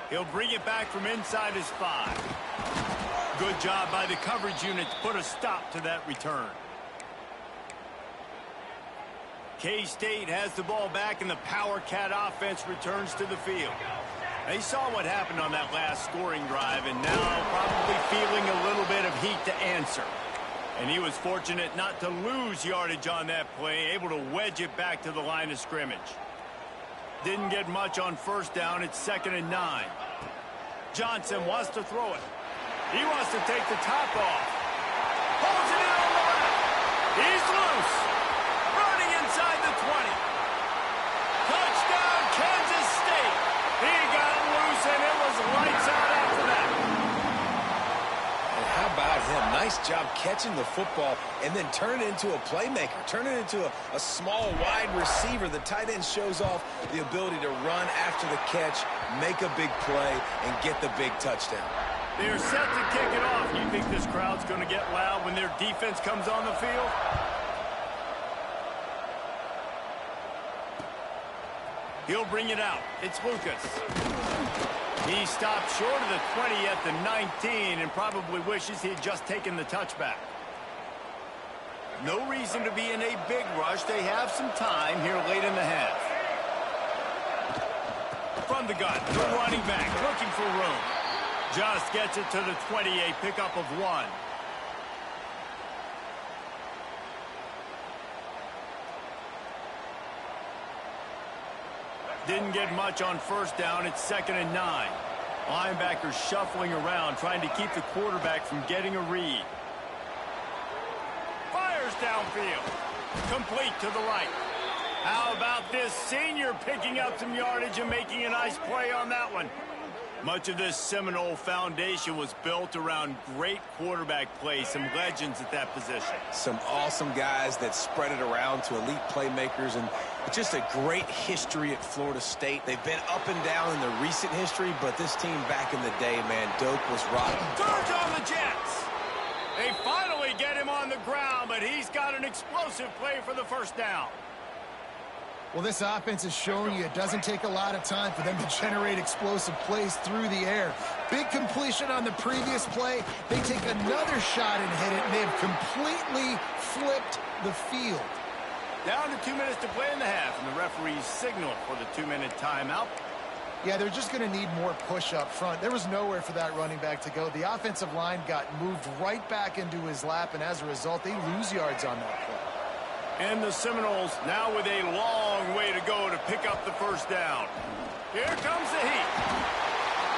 He'll bring it back from inside his 5. Good job by the coverage unit to put a stop to that return. K-State has the ball back, and the Power Cat offense returns to the field. They saw what happened on that last scoring drive, and now probably feeling a little bit of heat to answer. And he was fortunate not to lose yardage on that play, able to wedge it back to the line of scrimmage. Didn't get much on first down. It's 2nd and 9. Johnson wants to throw it. He wants to take the top off. Holds it in on the left. He's loose. Running inside the 20. Touchdown, Kansas State. He got loose, and it was lights out after that. And how about him? Nice job catching the football and then turn it into a playmaker. Turn it into a small, wide receiver. The tight end shows off the ability to run after the catch, make a big play, and get the big touchdown. They're set to kick it off. You think this crowd's going to get loud when their defense comes on the field? He'll bring it out. It's Lucas. He stopped short of the 20 at the 19 and probably wishes he had just taken the touchback. No reason to be in a big rush. They have some time here late in the half. From the gun, the running back looking for room. Just gets it to the 20, a pickup of 1. Didn't get much on first down. It's 2nd and 9. Linebackers shuffling around, trying to keep the quarterback from getting a read. Fires downfield. Complete to the right. How about this senior picking up some yardage and making a nice play on that one? Much of this Seminole foundation was built around great quarterback play, some legends at that position. Some awesome guys that spread it around to elite playmakers, and just a great history at Florida State. They've been up and down in the recent history, but this team back in the day, man, Doak was rocking. Surge on the Jets. They finally get him on the ground, but he's got an explosive play for the first down. Well, this offense is showing you it doesn't take a lot of time for them to generate explosive plays through the air. Big completion on the previous play. They take another shot and hit it, and they have completely flipped the field. Down to 2 minutes to play in the half, and the referees signal for the 2-minute timeout. Yeah, they're just going to need more push up front. There was nowhere for that running back to go. The offensive line got moved right back into his lap, and as a result, they lose yards on that play. And the Seminoles now with a long way to go to pick up the first down. Here comes the heat.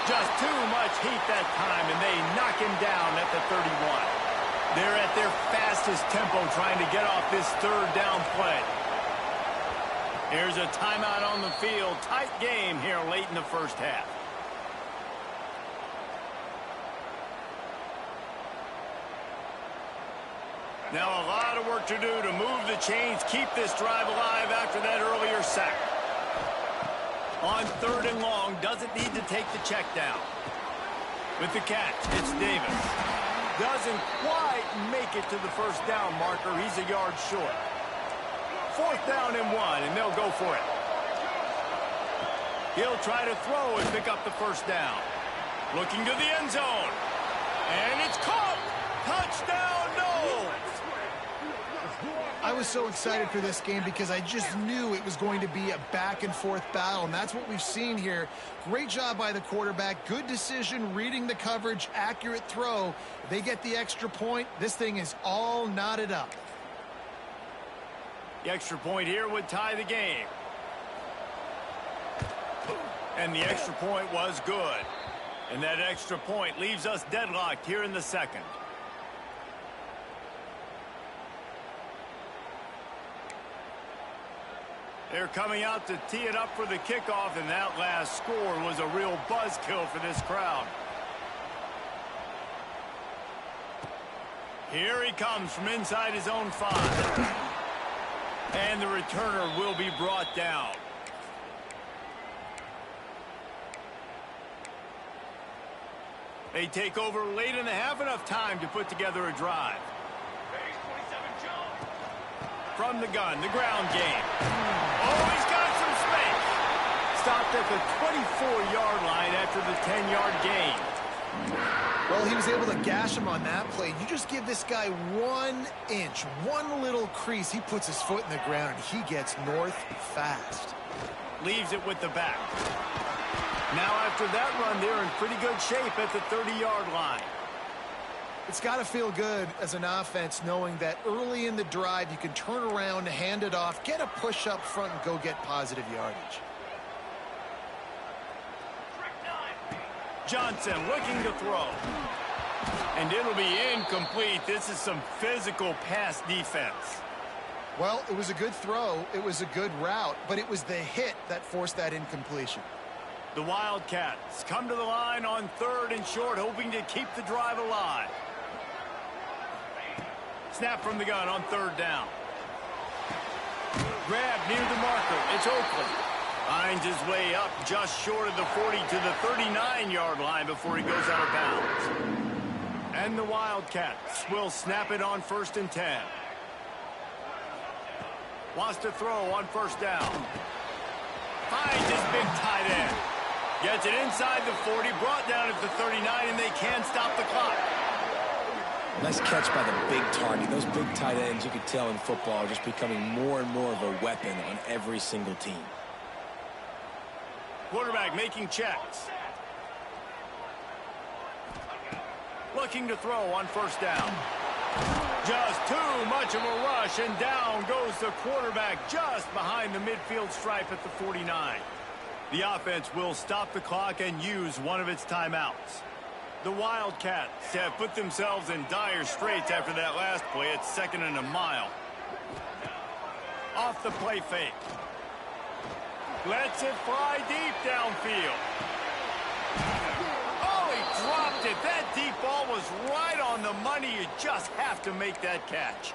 Just too much heat that time, and they knock him down at the 31. They're at their fastest tempo trying to get off this 3rd down play. Here's a timeout on the field. Tight game here late in the first half. Now a lot of work to do to move the chains, keep this drive alive after that earlier sack. On 3rd and long, doesn't need to take the check down. With the catch, it's Davis. Doesn't quite make it to the first down marker. He's a yard short. 4th down and 1, and they'll go for it. He'll try to throw and pick up the first down. Looking to the end zone. And it's caught. Touchdown, no! I was so excited for this game because I just knew it was going to be a back-and-forth battle, and that's what we've seen here. Great job by the quarterback. Good decision, reading the coverage, accurate throw. They get the extra point. This thing is all knotted up. The extra point here would tie the game. And the extra point was good. And that extra point leaves us deadlocked here in the 2nd. They're coming out to tee it up for the kickoff, and that last score was a real buzzkill for this crowd. Here he comes from inside his own 5. And the returner will be brought down. They take over late in the half, enough time to put together a drive. From the gun, the ground game. Oh, he's got some space. Stopped at the 24-yard line after the 10-yard gain. Well, he was able to gash him on that play. You just give this guy 1 inch, one little crease. He puts his foot in the ground, and he gets north fast. Leaves it with the back. Now after that run, they're in pretty good shape at the 30-yard line. It's got to feel good as an offense knowing that early in the drive you can turn around, hand it off, get a push up front, and go get positive yardage. Johnson looking to throw. And it'll be incomplete. This is some physical pass defense. Well, it was a good throw. It was a good route, but it was the hit that forced that incompletion. The Wildcats come to the line on 3rd and short, hoping to keep the drive alive. Snap from the gun on third down. Grab near the marker. It's Oakley. Finds his way up just short of the 40 to the 39-yard line before he goes out of bounds. And the Wildcats will snap it on 1st and 10. Wants to throw on 1st down. Finds his big tight end. Gets it inside the 40, brought down at the 39, and they can't stop the clock. Nice catch by the big target. Those big tight ends, you could tell in football, are just becoming more and more of a weapon on every single team. Quarterback making checks. Looking to throw on 1st down. Just too much of a rush, and down goes the quarterback just behind the midfield stripe at the 49. The offense will stop the clock and use one of its timeouts. The Wildcats have put themselves in dire straits after that last play. It's 2nd and a mile. Off the play fake. Lets it fly deep downfield. Oh, he dropped it. That deep ball was right on the money. You just have to make that catch.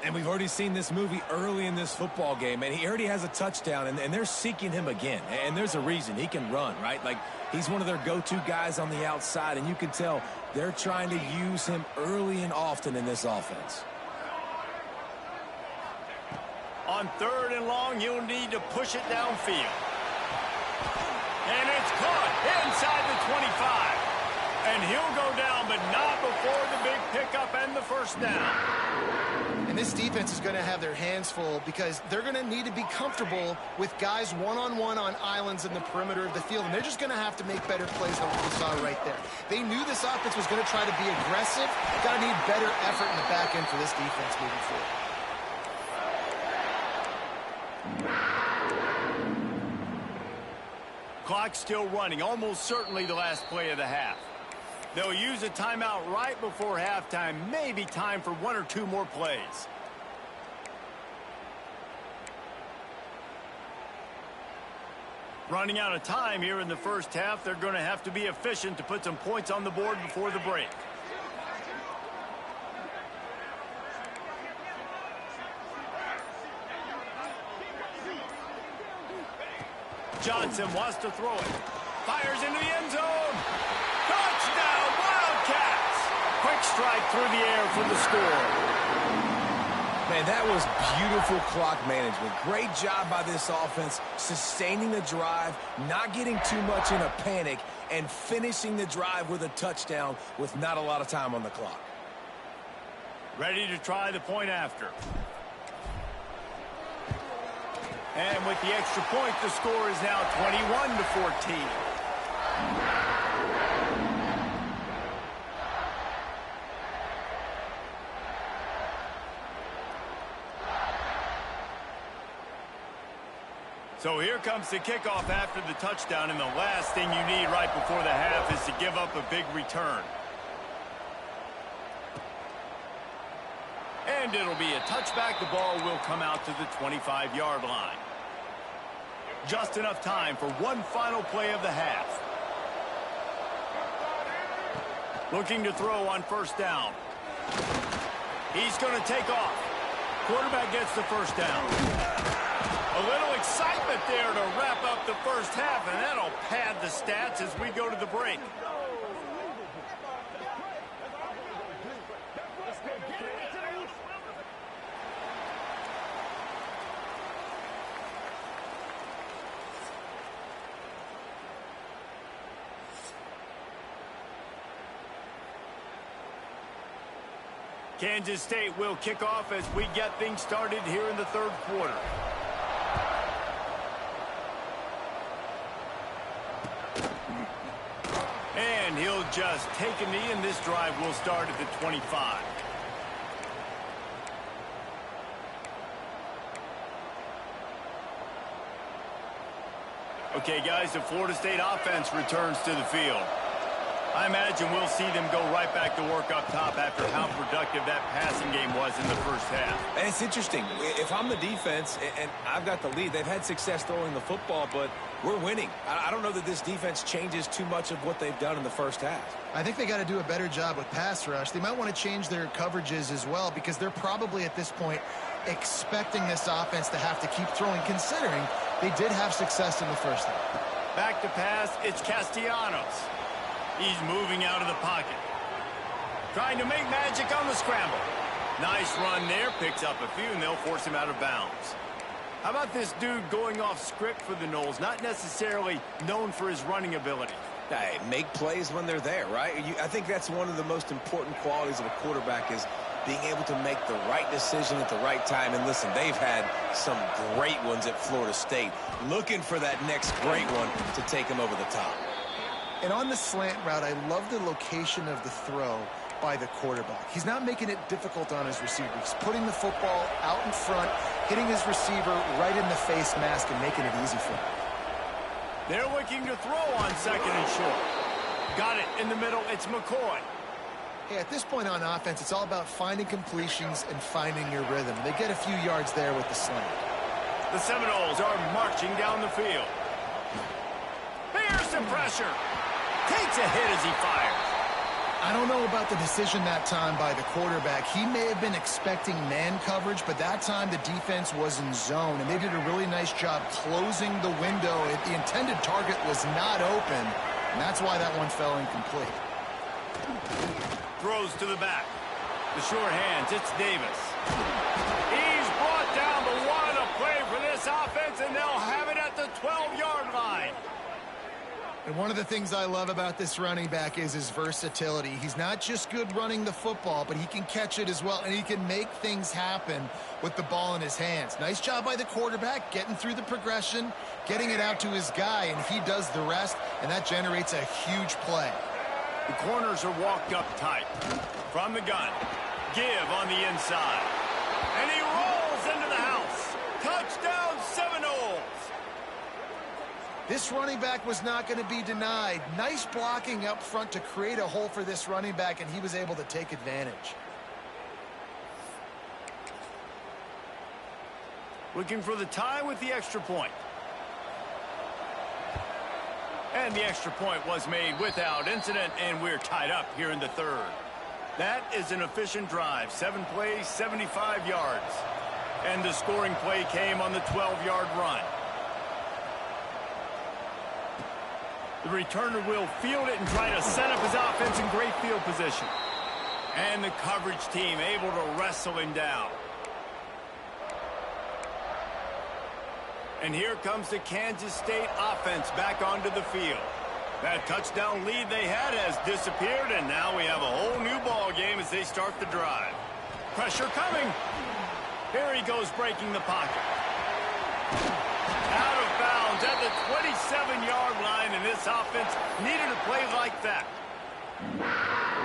And we've already seen this movie early in this football game, and he already has a touchdown, and they're seeking him again. And there's a reason. He can run, right? Like, he's one of their go-to guys on the outside, and you can tell they're trying to use him early and often in this offense. On 3rd and long, you'll need to push it downfield. And it's caught inside the 25. And he'll go down, but not before the big pickup and the 1st down. And this defense is going to have their hands full because they're going to need to be comfortable with guys one-on-one on islands in the perimeter of the field. And they're just going to have to make better plays than what we saw right there. They knew this offense was going to try to be aggressive. Got to need better effort in the back end for this defense moving forward. Clock still running, almost certainly the last play of the half. They'll use a timeout right before halftime. Maybe time for 1 or 2 more plays. Running out of time here in the 1st half. They're going to have to be efficient to put some points on the board before the break. Johnson wants to throw it. Fires into the end zone. Touchdown, Wildcats! Quick strike through the air for the score. Man, that was beautiful clock management. Great job by this offense, sustaining the drive, not getting too much in a panic, and finishing the drive with a touchdown with not a lot of time on the clock. Ready to try the point after. And with the extra point, the score is now 21-14. So here comes the kickoff after the touchdown, and the last thing you need right before the half is to give up a big return. And it'll be a touchback. The ball will come out to the 25-yard line. Just enough time for one final play of the half. Looking to throw on 1st down. He's going to take off. Quarterback gets the 1st down. A little excitement there to wrap up the 1st half, and that'll pad the stats as we go to the break. Kansas State will kick off as we get things started here in the 3rd quarter. And he'll just take a knee, and this drive will start at the 25. Okay, guys, the Florida State offense returns to the field. I imagine we'll see them go right back to work up top after how productive that passing game was in the first half. And it's interesting. If I'm the defense and I've got the lead, they've had success throwing the football, but we're winning. I don't know that this defense changes too much of what they've done in the first half. I think they got to do a better job with pass rush. They might want to change their coverages as well because they're probably at this point expecting this offense to have to keep throwing, considering they did have success in the first half. Back to pass, it's Castellanos. He's moving out of the pocket. Trying to make magic on the scramble. Nice run there, picks up a few, and they'll force him out of bounds. How about this dude going off script for the Noles, not necessarily known for his running ability? Hey, make plays when they're there, right? I think that's one of the most important qualities of a quarterback is being able to make the right decision at the right time. And listen, they've had some great ones at Florida State. Looking for that next great one to take them over the top. And on the slant route, I love the location of the throw by the quarterback. He's not making it difficult on his receiver. He's putting the football out in front, hitting his receiver right in the face mask and making it easy for him. They're looking to throw on second and short. Got it in the middle. It's McCoy. Hey, at this point on offense, it's all about finding completions and finding your rhythm. They get a few yards there with the slant. The Seminoles are marching down the field. Fearsome pressure. Takes a hit as he fires. I don't know about the decision that time by the quarterback. He may have been expecting man coverage, but that time the defense was in zone, and they did a really nice job closing the window. The intended target was not open, and that's why that one fell incomplete. Throws to the back. The short hands, it's Davis. He's brought down, but what a play for this offense, and they'll have it at the 12-yard line. And one of the things I love about this running back is his versatility. He's not just good running the football, but he can catch it as well, and he can make things happen with the ball in his hands. Nice job by the quarterback, getting through the progression, getting it out to his guy, and he does the rest, and that generates a huge play. The corners are walked up tight. From the gun, give on the inside. And he rolls into the house. Touchdown, Seminoles. This running back was not going to be denied. Nice blocking up front to create a hole for this running back, and he was able to take advantage. Looking for the tie with the extra point. And the extra point was made without incident, and we're tied up here in the third. That is an efficient drive. 7 plays, 75 yards. And the scoring play came on the 12-yard run. The returner will field it and try to set up his offense in great field position. And the coverage team able to wrestle him down. And here comes the Kansas State offense back onto the field. That touchdown lead they had has disappeared, and now we have a whole new ball game as they start the drive. Pressure coming. Here he goes breaking the pocket. Out of bounds at the 27-yard line, and this offense needed a play like that.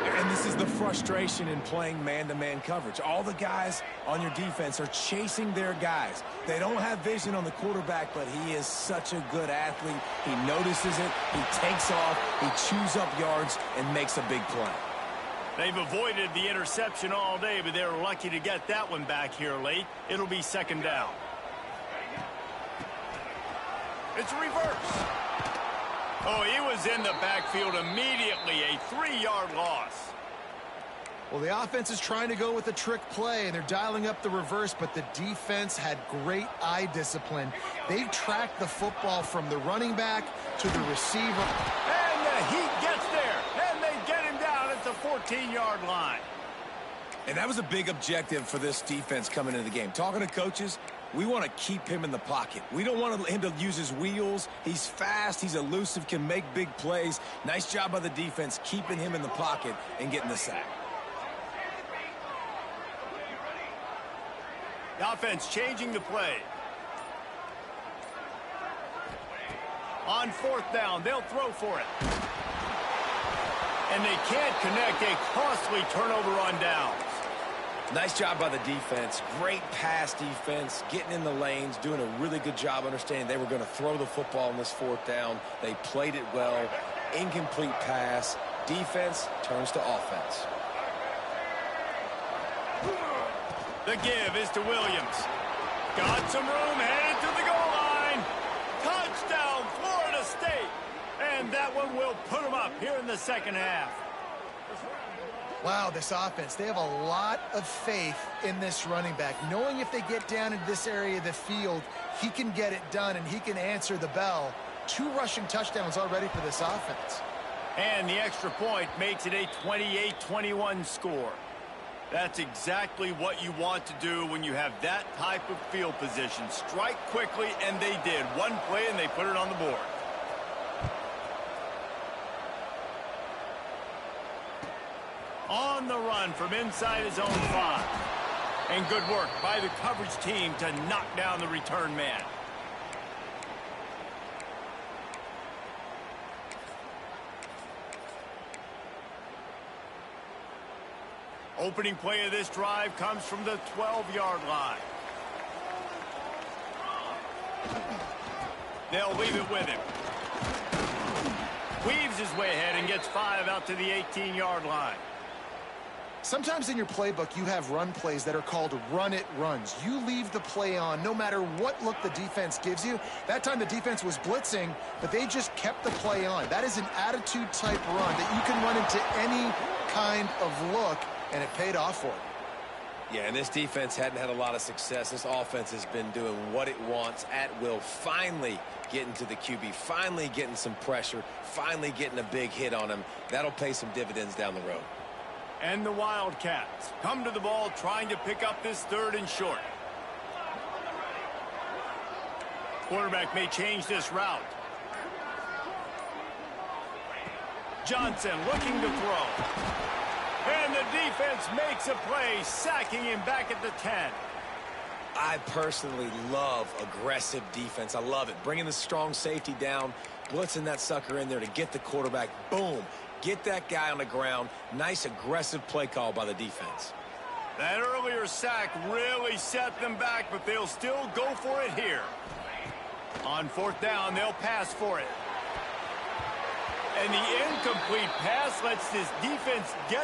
And this is the frustration in playing man-to-man coverage. All the guys on your defense are chasing their guys. They don't have vision on the quarterback, but he is such a good athlete. He notices it, he takes off, he chews up yards, and makes a big play. They've avoided the interception all day, but they're lucky to get that one back here late. It'll be second down. It's a reverse. Oh, he was in the backfield immediately. A 3-yard loss. Well, the offense is trying to go with a trick play, and they're dialing up the reverse, but the defense had great eye discipline. They've tracked the football from the running back to the receiver. And the heat gets there, and they get him down at the 14-yard line. And that was a big objective for this defense coming into the game. Talking to coaches, we want to keep him in the pocket. We don't want him to use his wheels. He's fast, he's elusive, can make big plays. Nice job by the defense keeping him in the pocket and getting the sack. The offense changing the play. On fourth down, they'll throw for it. And they can't connect. A costly turnover on downs. Nice job by the defense. Great pass defense, getting in the lanes, doing a really good job understanding they were going to throw the football on this fourth down. They played it well. Incomplete pass. Defense turns to offense. The give is to Williams. Got some room, headed to the goal line. Touchdown, Florida State. And that one will put them up here in the second half. Wow, this offense, they have a lot of faith in this running back, knowing if they get down into this area of the field, he can get it done and he can answer the bell. 2 rushing touchdowns already for this offense. And the extra point makes it a 28-21 score. That's exactly what you want to do when you have that type of field position. Strike quickly, and they did. One play, and they put it on the board. On the run from inside his own 5. And good work by the coverage team to knock down the return man. Opening play of this drive comes from the 12-yard line. They'll leave it with him. Weaves his way ahead and gets 5 out to the 18-yard line. Sometimes in your playbook, you have run plays that are called run-it runs. You leave the play on no matter what look the defense gives you. That time the defense was blitzing, but they just kept the play on. That is an attitude-type run that you can run into any kind of look, and it paid off for it. Yeah, and this defense hadn't had a lot of success. This offense has been doing what it wants at will, finally getting to the QB, finally getting some pressure, finally getting a big hit on him. That'll pay some dividends down the road. And the Wildcats come to the ball trying to pick up this 3rd and short. Quarterback may change this route. Johnson looking to throw. And the defense makes a play, sacking him back at the 10. I personally love aggressive defense. I love it. Bringing the strong safety down, blitzing that sucker in there to get the quarterback. Boom. Get that guy on the ground. Nice aggressive play call by the defense. That earlier sack really set them back, but they'll still go for it here. On 4th down, they'll pass for it. And the incomplete pass lets this defense get